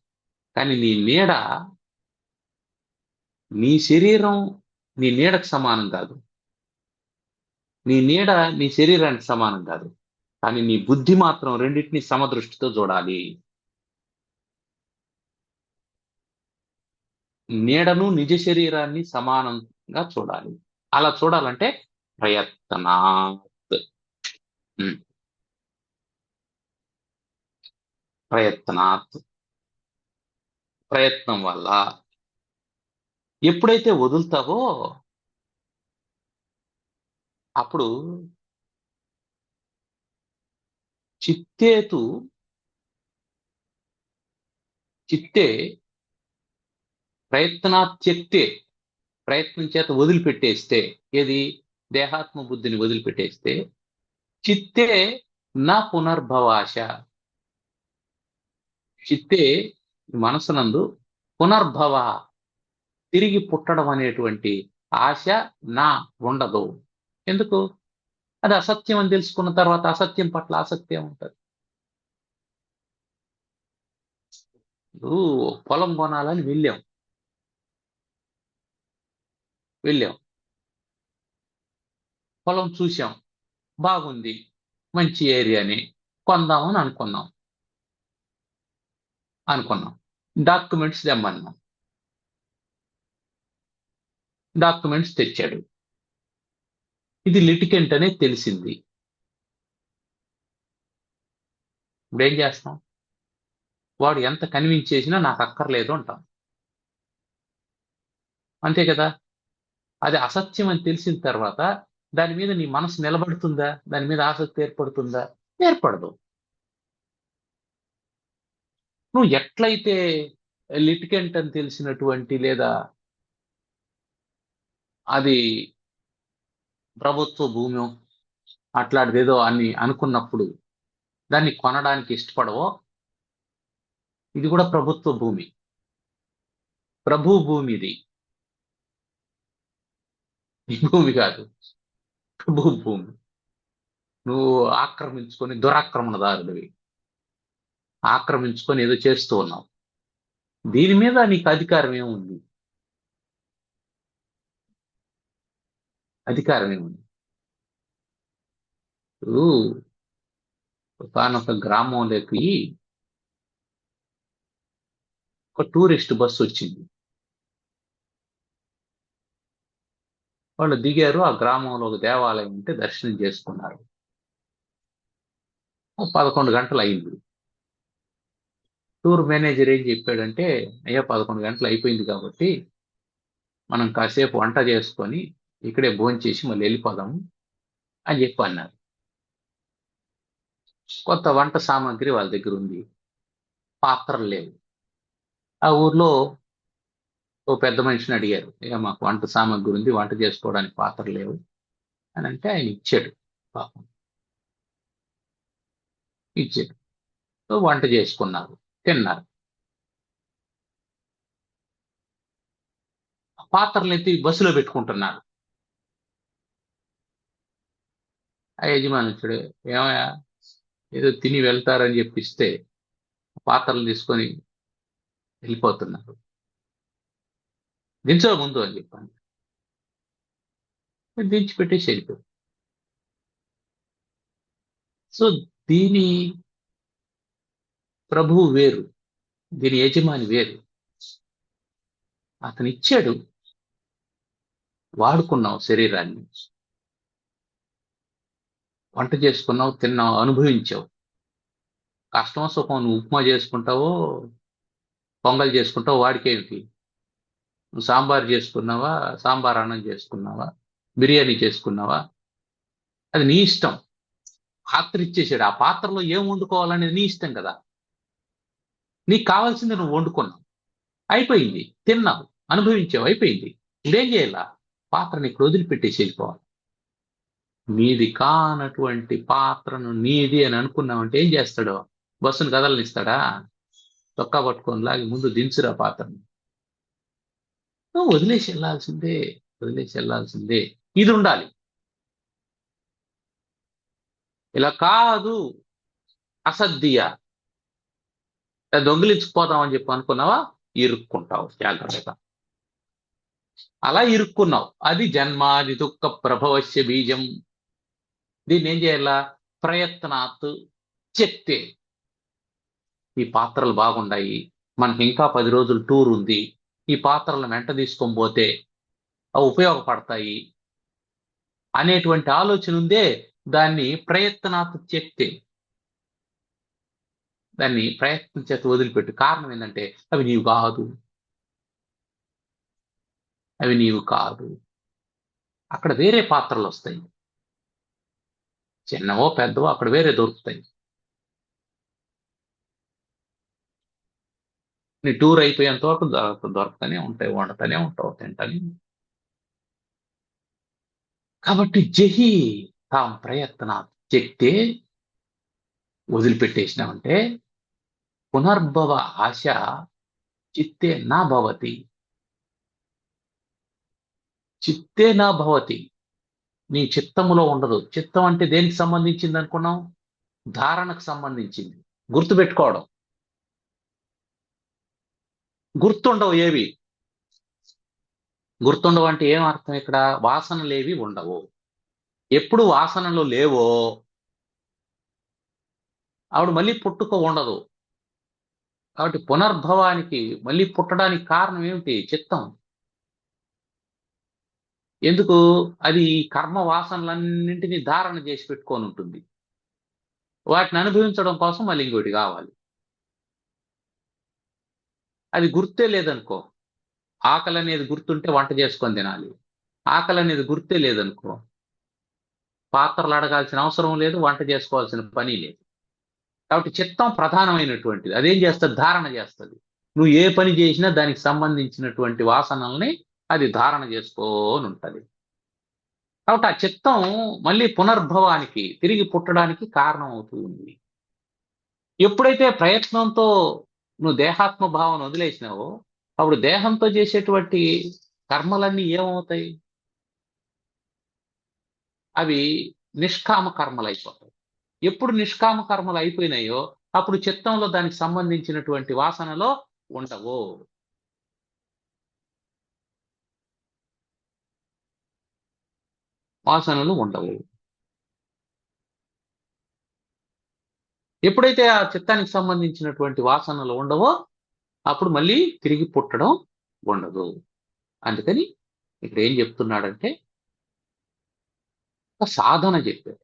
కానీ నీ నీడ, నీ శరీరం నీ నీడకు సమానం కాదు. నీ నీడ నీ శరీరానికి సమానం కాదు. కానీ నీ బుద్ధి మాత్రం రెండింటినీ సమదృష్టితో చూడాలి. నీడను నిజ శరీరాన్ని సమానంగా చూడాలి. అలా చూడాలంటే ప్రయత్నాత్. ప్రయత్నాత్, ప్రయత్నం వల్ల. ఎప్పుడైతే వదులుతావో అప్పుడు చిత్తేతు, చిత్తే ప్రయత్నాత్యక్తే, ప్రయత్నం చేత వదిలిపెట్టేస్తే, ఏది? దేహాత్మ బుద్ధిని వదిలిపెట్టేస్తే, చిత్తే నా పునర్భవాశ. చిత్తే మనసునందు పునర్భవ, తిరిగి పుట్టడం అనేటువంటి ఆశ నా ఉండదు. ఎందుకు? అది అసత్యం అని తెలుసుకున్న తర్వాత అసత్యం పట్ల ఆసక్తి ఉంటుంది. పొలం కొనాలని వెళ్ళాం, పొలం చూసాం, బాగుంది, మంచి ఏరియాని కొందామని అనుకున్నాం. డాక్యుమెంట్స్ తెమ్మన్నాం, డాక్యుమెంట్స్ తెచ్చాడు. ఇది లిటికెంట్ అనేది తెలిసింది. ఇప్పుడు ఏం చేస్తాం? వాడు ఎంత కన్విన్స్ చేసినా నాకు అక్కర్లేదు అంటాం. అంతే కదా? అది అసత్యం అని తెలిసిన తర్వాత దాని మీద నీ మనసు నిలబడుతుందా? దాని మీద ఆసక్తి ఏర్పడుతుందా? ఏర్పడదు. నువ్వు ఎట్లయితే లిటికెంట్ అని తెలిసినటువంటి, లేదా అది ప్రభుత్వ భూమి అట్లాంటిదేదో అని అనుకున్నప్పుడు దాన్ని కొనడానికి ఇష్టపడవో, ఇది కూడా ప్రభుత్వ భూమి, ప్రభు భూమి. ఇది ఈ భూమి కాదు, ప్రభు భూమి. నువ్వు ఆక్రమించుకొని దురాక్రమణదారుడివి, ఆక్రమించుకొని ఏదో చేస్తూ ఉన్నావు. దీని మీద నీకు అధికారం ఏముంది? అధికారం ఏముంది? ఒకానొక గ్రామంలోకి ఒక టూరిస్ట్ బస్సు వచ్చింది. వాళ్ళు దిగారు. ఆ గ్రామంలో ఒక దేవాలయం ఉంటే దర్శనం చేసుకున్నారు. 11 గంటలు అయింది. టూర్ మేనేజర్ ఏం చెప్పాడంటే, అయ్యా 11 గంటలు అయిపోయింది కాబట్టి మనం కాసేపు వంట చేసుకొని ఇక్కడే భోంచేసి మళ్ళీ వెళ్ళిపోదాము అని చెప్పి అన్నారు. కొత్త వంట సామాగ్రి వాళ్ళ దగ్గర ఉంది. పాత్రలు లేవు. ఆ ఊర్లో ఓ పెద్ద మనిషిని అడిగారు, ఇక మాకు వంట సామాగ్రి ఉంది, వంట చేసుకోవడానికి పాత్రలు లేవు అని అంటే ఆయన ఇచ్చాడు. పాపం ఇచ్చాడు. సో వంట చేసుకున్నారు, తిన్నారు. ఆ పాత్రలు ఎత్తి బస్సులో పెట్టుకుంటున్నారు. ఆ యజమాని వచ్చాడు, ఏమయ్యా ఏదో తిని వెళ్తారని చెప్పిస్తే పాత్రలు తీసుకొని వెళ్ళిపోతున్నారు, దించో ముందు అని చెప్పాను. దించి పెట్టేసి వెళ్ళిపోయాడు. సో దీని ప్రభువు వేరు, దీని యజమాని వేరు. అతను ఇచ్చాడు, వాడుకున్నావు శరీరాన్ని, వంట చేసుకున్నావు, తిన్నావు, అనుభవించావు. కష్టం సుఖం నువ్వు ఉప్మా చేసుకుంటావో పొంగల్ చేసుకుంటావో వాడికేమిటి? నువ్వు సాంబార్ చేసుకున్నావా, సాంబార్ అన్నం చేసుకున్నావా, బిర్యానీ చేసుకున్నావా, అది నీ ఇష్టం. పాత్ర ఇచ్చేసాడు, ఆ పాత్రలో ఏం వండుకోవాలనేది నీ ఇష్టం కదా. నీకు కావాల్సింది నువ్వు వండుకున్నావు, అయిపోయింది, తిన్నావు, అనుభవించావు, అయిపోయింది. ఇదేం చేయాలా? పాత్ర నీకు వదిలిపెట్టేసి వెళ్ళిపోవాలి. నీది కానటువంటి పాత్రను నీది అని అనుకున్నావంటే ఏం చేస్తాడో? బస్సును కదలనిస్తాడా? చొక్కా పట్టుకొని లాగి ముందు దించురా పాత్రను. నువ్వు వదిలేసి వెళ్ళాల్సిందే, వదిలేసి వెళ్ళాల్సిందే. ఇది ఉండాలి. ఇలా కాదు, అసద్దియ దొంగిలించుకుపోతామని చెప్పి అనుకున్నావా, ఇరుక్కుంటావు జాగ్రత్తగా. అలా ఇరుక్కున్నావు. అది జన్మాది దుఃఖ ప్రభవస్య బీజం. దీన్ని ఏం చేయాలా? ప్రయత్నాత్ చెప్తే ఈ పాత్రలు బాగుండాయి, మనకి ఇంకా 10 రోజులు టూర్ ఉంది, ఈ పాత్రలను వెంట తీసుకొని పోతే అవి ఉపయోగపడతాయి అనేటువంటి ఆలోచన ఉందే, దాన్ని ప్రయత్నాత్ చెప్తే, దాన్ని ప్రయత్నం చేత వదిలిపెట్టు. కారణం ఏంటంటే అవి నీవు కాదు, అవి నీవు కాదు. అక్కడ వేరే పాత్రలు వస్తాయి, చిన్నవో పెద్దవో అక్కడ వేరే దొరుకుతాయి. నీ టూర్ అయిపోయేంత వరకు దొరుకుతూనే ఉంటాయి, వండుతూనే ఉంటావు, తింటని. కాబట్టి జహి తాం ప్రయత్న చెప్తే వదిలిపెట్టేసినామంటే పునర్భవ ఆశ చిత్తే నా భవతి, చిత్తే నా భవతి. నీ చిత్తములో ఉండదు. చిత్తం అంటే దేనికి సంబంధించింది అనుకున్నాం? ధారణకు సంబంధించింది. గుర్తుపెట్టుకోవడం. గుర్తుండవు ఏవి. గుర్తుండవు అంటే ఏం అర్థం? ఇక్కడ వాసనలేవి ఉండవు. ఎప్పుడు వాసనలు లేవో ఆవిడ మళ్ళీ పుట్టుక ఉండదు. కాబట్టి పునర్భవానికి, మళ్ళీ పుట్టడానికి కారణం ఏమిటి? చిత్తం. ఎందుకు? అది కర్మ వాసనలన్నింటినీ ధారణ చేసి పెట్టుకొని ఉంటుంది. వాటిని అనుభవించడం కోసం మళ్ళీ ఇంకోటి కావాలి. అది గుర్తే లేదనుకో, ఆకలి అనేది గుర్తుంటే వంట చేసుకొని తినాలి. ఆకలి అనేది గుర్తే లేదనుకో, పాత్రలు అడగాల్సిన అవసరం లేదు, వంట చేసుకోవాల్సిన పని లేదు. కాబట్టి చిత్తం ప్రధానమైనటువంటిది. అదేం చేస్తుంది? ధారణ చేస్తుంది. నువ్వు ఏ పని చేసినా దానికి సంబంధించినటువంటి వాసనల్ని అది ధారణ చేసుకోని ఉంటుంది. కాబట్టి ఆ చిత్తం మళ్ళీ పునర్భవానికి, తిరిగి పుట్టడానికి కారణం అవుతుంది. ఎప్పుడైతే ప్రయత్నంతో నువ్వు దేహాత్మ భావన వదిలేసినావో అప్పుడు దేహంతో చేసేటువంటి కర్మలన్నీ ఏమవుతాయి? అవి నిష్కామ కర్మలు అయిపోతాయి. ఎప్పుడు నిష్కామ కర్మలు అయిపోయినాయో అప్పుడు చిత్తంలో దానికి సంబంధించినటువంటి వాసనలో ఉండవు. వాసనలు ఉండవు. ఎప్పుడైతే ఆ చిత్తానికి సంబంధించినటువంటి వాసనలు ఉండవో అప్పుడు మళ్ళీ తిరిగి పుట్టడం ఉండదు. అందుకని ఇక్కడ ఏం చెప్తున్నాడంటే ఒక సాధన చెప్పాడు.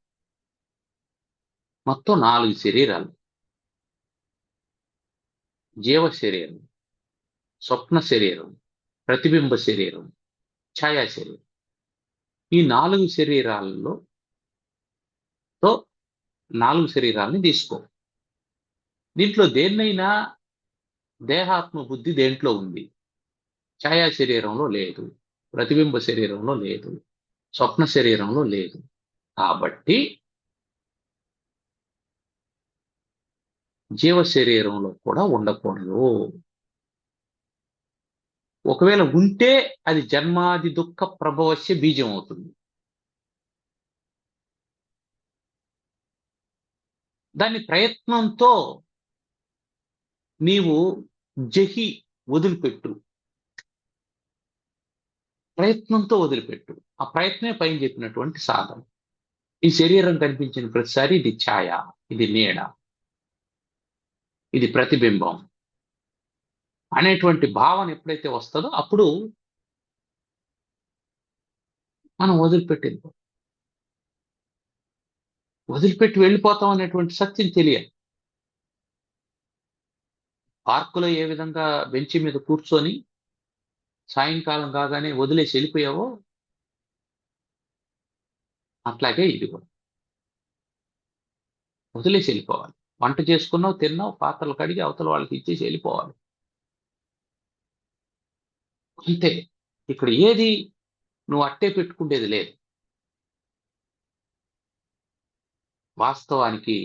మొత్తం 4 శరీరాలు: జీవ శరీరం, స్వప్న శరీరం, ప్రతిబింబ శరీరం, ఛాయా శరీరం. ఈ 4 శరీరాలలో 4 శరీరాలని తీసుకో. దీంట్లో దేన్నైనా దేహాత్మ బుద్ధి దేంట్లో ఉంది? ఛాయా శరీరంలో లేదు, ప్రతిబింబ శరీరంలో లేదు, స్వప్న శరీరంలో లేదు. కాబట్టి జీవ శరీరంలో కూడా ఉండకూడదు. ఒకవేళ ఉంటే అది జన్మాది దుఃఖ ప్రభవస్య బీజం అవుతుంది. దాన్ని ప్రయత్నంతో నీవు జహి వదిలిపెట్టు, ప్రయత్నంతో వదిలిపెట్టు. ఆ ప్రయత్నమే పైన చెప్పినటువంటి సాధన. ఈ శరీరం కనిపించిన ప్రతిసారి ఇది ఛాయ, ఇది నీడ, ఇది ప్రతిబింబం అనేటువంటి భావన ఎప్పుడైతే వస్తుందో అప్పుడు మనం వదిలిపెట్టి వెళ్ళిపోతాం అనేటువంటి సత్యం తెలియాలి. పార్కులో ఏ విధంగా బెంచి మీద కూర్చొని సాయంకాలం కాగానే వదిలేసి వెళ్ళిపోయావో అట్లాగే ఇది కూడా వదిలేసి వెళ్ళిపోవాలి. వంట చేసుకున్నావు, తిన్నావు, పాత్రలు కడిగి అవతల వాళ్ళకి ఇచ్చేసి వెళ్ళిపోవాలి. అంతే. ఇక్కడ ఏది నువ్వు అట్టే పెట్టుకునేది లేదు. వాస్తవానికి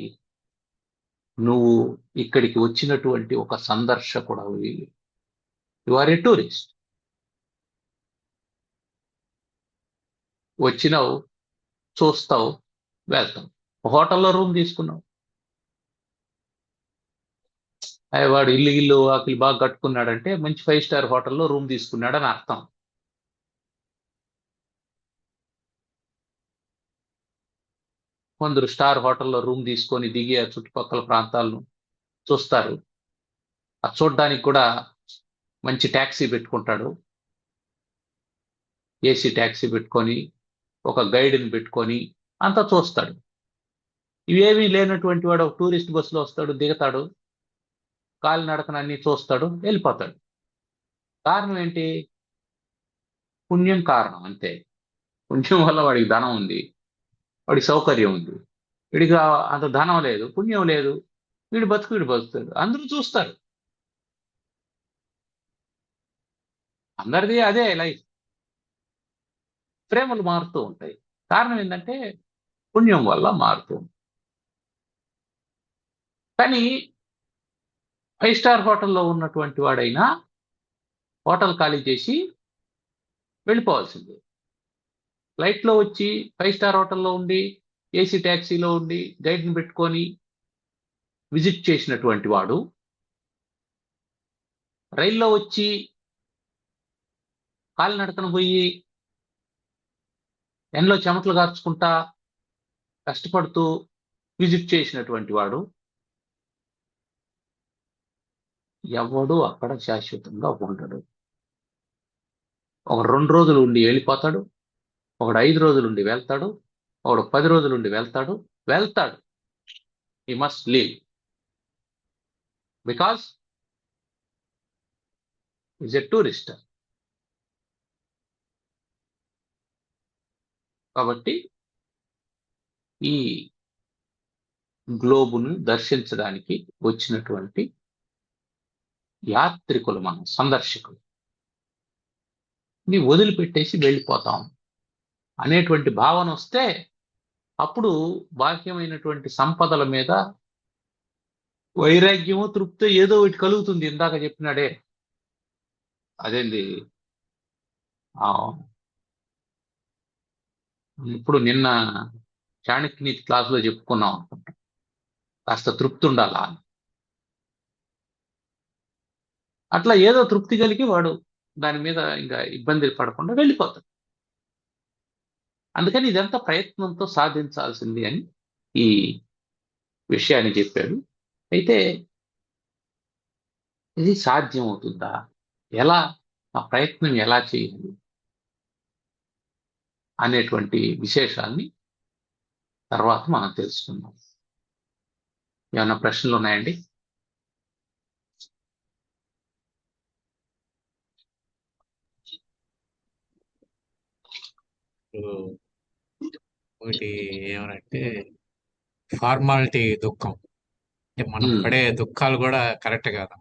నువ్వు ఇక్కడికి వచ్చినటువంటి ఒక సందర్శకుడు, యు ఆర్ ఏ టూరిస్ట్. వచ్చినావు, చూస్తావు, వెళ్తావు. హోటల్లో రూమ్ తీసుకున్నావు, వాడు ఇల్లు ఆకిలి బాగా కట్టుకున్నాడంటే మంచి 5 స్టార్ హోటల్లో రూమ్ తీసుకున్నాడని అర్థం. కొందరు స్టార్ హోటల్లో రూమ్ తీసుకొని దిగి ఆ చుట్టుపక్కల ప్రాంతాలను చూస్తారు. ఆ చూడ్డానికి కూడా మంచి ట్యాక్సీ పెట్టుకుంటాడు, ఏసీ ట్యాక్సీ పెట్టుకొని ఒక గైడ్ని పెట్టుకొని అంతా చూస్తాడు. ఇవేమీ లేనటువంటి వాడు ఒక టూరిస్ట్ బస్సులో వస్తాడు, దిగుతాడు, కాలినడకన అన్ని చూస్తాడు, వెళ్ళిపోతాడు. కారణం ఏంటి? పుణ్యం కారణం, అంతే. పుణ్యం వల్ల వాడికి ధనం ఉంది, వాడికి సౌకర్యం ఉంది. వీడికి అంత ధనం లేదు, పుణ్యం లేదు, వీడు బతుకుతాడు. అందరూ చూస్తారు, అందరిది అదే లైఫ్. ప్రేమలు మారుతూ ఉంటాయి. కారణం ఏంటంటే పుణ్యం వల్ల మారుతూ ఉంటుంది. కానీ 5 స్టార్ హోటల్లో ఉన్నటువంటి వాడైనా హోటల్ ఖాళీ చేసి వెళ్ళిపోవాల్సిందే. ఫ్లైట్లో వచ్చి 5 స్టార్ హోటల్లో ఉండి, ఏసీ ట్యాక్సీలో ఉండి, గైడ్ని పెట్టుకొని విజిట్ చేసినటువంటి వాడు రైల్లో వచ్చి కాలినడకన పోయి ఎండలో చెమటలు కార్చుకుంటా కష్టపడుతూ విజిట్ చేసినటువంటి వాడు ఎవడు అక్కడ శాశ్వతంగా ఉండడు. ఒక 2 రోజులు ఉండి వెళ్ళిపోతాడు, ఒకడు 5 రోజులు ఉండి వెళ్తాడు, ఒకడు 10 రోజులు ఉండి వెళ్తాడు. He must leave because is a tourist. కాబట్టి ఈ గ్లోబును దర్శించడానికి వచ్చినటువంటి యాత్రికులు, మనం సందర్శకులు. నీ వదిలిపెట్టేసి వెళ్ళిపోతాం అనేటువంటి భావన వస్తే అప్పుడు బాహ్యమైనటువంటి సంపదల మీద వైరాగ్యమో తృప్తి ఏదో ఒకటి కలుగుతుంది. ఇందాక చెప్పినాడే, అదేంది, ఇప్పుడు నిన్న చాణక్య నీతి క్లాసులో చెప్పుకున్నాం అనుకుంటా, కాస్త తృప్తి ఉండాలా అని. అట్లా ఏదో తృప్తి కలిగి వాడు దాని మీద ఇంకా ఇబ్బంది పడకుండా వెళ్ళిపోతాడు. అందుకని ఇదంతా ప్రయత్నంతో సాధించాల్సింది అని ఈ విషయాన్ని చెప్పాడు. అయితే ఇది సాధ్యం అవుతుందా? ఎలా? ఆ ప్రయత్నం ఎలా చేయాలి అనేటువంటి విశేషాన్ని తర్వాత మనం తెలుసుకుందాం. ఏమైనా ప్రశ్నలు ఉన్నాయండి? ఒకటి ఏమనంటే ఫార్మాలిటీ దుఃఖం, అంటే మనం పడే దుఃఖాలు కూడా కరెక్ట్ కాదు.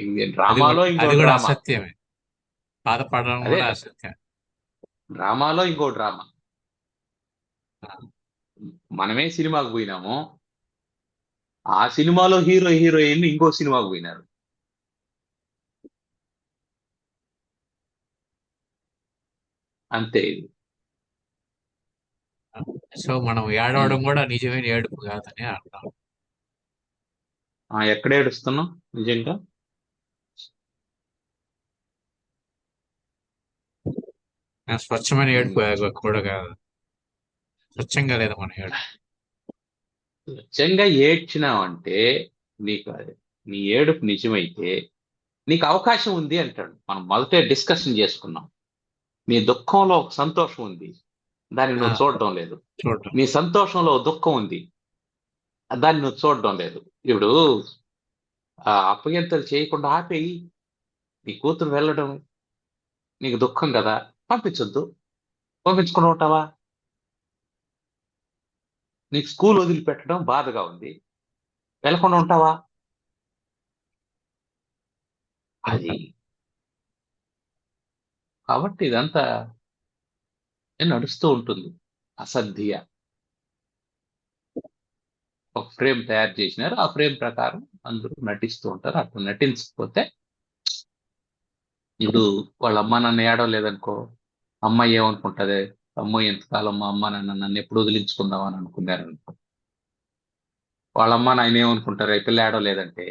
ఈ అది డ్రామాలో కూడా ఇంకో అది కూడా డ్రామా. అసత్యమే. బాధపడడం అదే కూడా కదా, అసత్యం. డ్రామాలో ఇంకో డ్రామా. ఆ, మనమే సినిమాకు పోయినాము, ఆ సినిమాలో హీరో హీరోయిన్ ఇంకో సినిమాకు పోయినారు. అంతే ఇది. సో మనం ఉమ్. ఏడవడం కూడా నిజమైన ఏడుపు కాదని అర్థం. ఎక్కడ ఏడుస్తున్నాం నిజంగా? స్వచ్ఛమైన ఉమ్. ఏడుపు కూడా కాదు. స్వచ్ఛంగా లేదు మన ఏడుపు. నిజంగా ఏడ్చినావంటే నీకు నీ ఏడుపు నిజమైతే నీకు అవకాశం ఉంది అంటాడు. మనం మొదటే డిస్కషన్ చేసుకున్నాం. నీ దుఃఖంలో ఒక సంతోషం ఉంది, దాన్ని ఆ, నువ్వు చూడడం లేదు. చూడటం. నీ సంతోషంలో ఒక దుఃఖం ఉంది, దాన్ని నువ్వు చూడడం లేదు. ఇప్పుడు అప్పగింతలు చేయకుండా ఆపేయి. నీ కూతురు వెళ్ళడం నీకు దుఃఖం కదా, పంపించొద్దు. పంపించకుండా ఉంటావా? నీకు స్కూల్ వదిలిపెట్టడం బాధగా ఉంది, వెళ్ళకుండా ఉంటావా? అది కాబట్టి ఇదంతా నడుస్తూ ఉంటుంది. అసద్దియ ఒక ఫ్రేమ్ తయారు చేసినారు, ఆ ఫ్రేమ్ ప్రకారం అందరూ నటిస్తూ ఉంటారు. అట్లా నటించకపోతే, ఇప్పుడు వాళ్ళ అమ్మ నాన్న ఏడవలేదనుకో, అమ్మాయి ఏమనుకుంటది? అమ్మో ఎంతకాలం మా అమ్మ నాన్న నన్ను ఎప్పుడు వదిలించుకుందాం అని అనుకున్నారు అనుకో. వాళ్ళ అమ్మ నాయన ఏమనుకుంటారు? ఈ పిల్ల ఏడవలేదంటే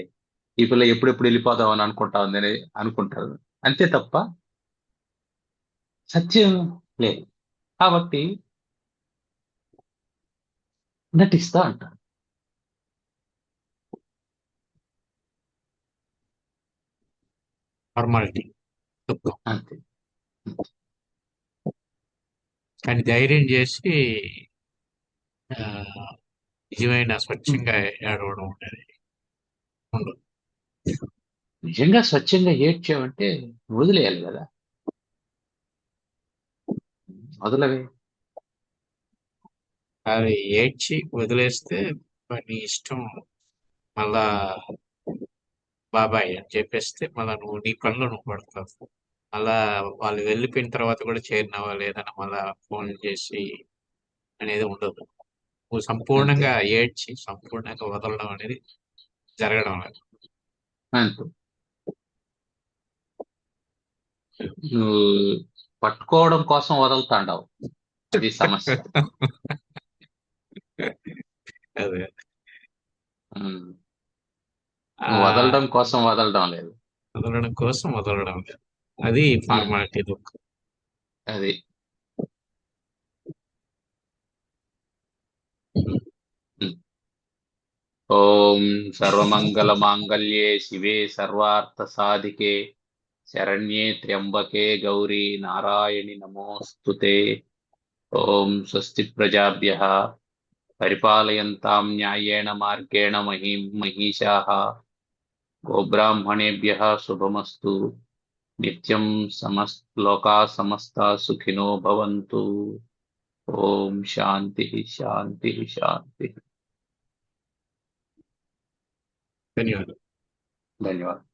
ఈ పిల్ల ఎప్పుడెప్పుడు వెళ్ళిపోదాం అని అనుకుంటా ఉందని అనుకుంటారు. అంతే తప్ప సత్యం లేదు. కాబట్టి నటిస్తా అంటారు. ఫార్మాలిటీ, దుఃఖం. అంతే. కానీ ధైర్యం చేసి ఆ, నిజమైన స్వచ్ఛంగా ఏడవడం అనేది ఉండదు. నిజంగా స్వచ్ఛంగా ఏడ్చావంటే వదిలేయాలి కదా, వదలవే. అది ఏడ్చి వదిలేస్తే నీ ఇష్టం. మళ్ళా బాబాయ్ అని చెప్పేస్తే మళ్ళా నువ్వు నీ పనిలో నువ్వు పడతావు. మళ్ళా వాళ్ళు వెళ్ళిపోయిన తర్వాత కూడా చేరినావా లేదని మళ్ళా ఫోన్ చేసి అనేది ఉండదు. నువ్వు అంతే. సంపూర్ణంగా ఏడ్చి సంపూర్ణంగా వదలడం అనేది జరగడం లేదు. అంతే. నువ్వు పట్టుకోవడం కోసం వదులుతాండావు, అది సమస్య. అదే. ఉమ్. ఆ నువ్వు వదలడం కోసం వదలడం లేదు. వదలడం కోసం వదలడం లేదు. అది ఉమ్. ఫార్మాలిటీ దుఃఖం. అది. ఉమ్. ఓం సర్వమంగళ మాంగళ్యే శివే సర్వార్థ సాధికే శరణ్యే త్ర్యంబకే గౌరీ నారాయణి నమోస్తుతే. ఓం స్వస్తి ప్రజాభ్యః పరిపాలయంతాం న్యాయేణ మార్గేణ మహిషాః గోబ్రాహ్మణేభ్యः శుభమస్తు నిత్యం. లోకాः సమస్తాः సుఖినో భవంతు. ఓం శాంతి శాంతి శాంతి. ధన్యవాదాలు. ధన్యవాదాలు.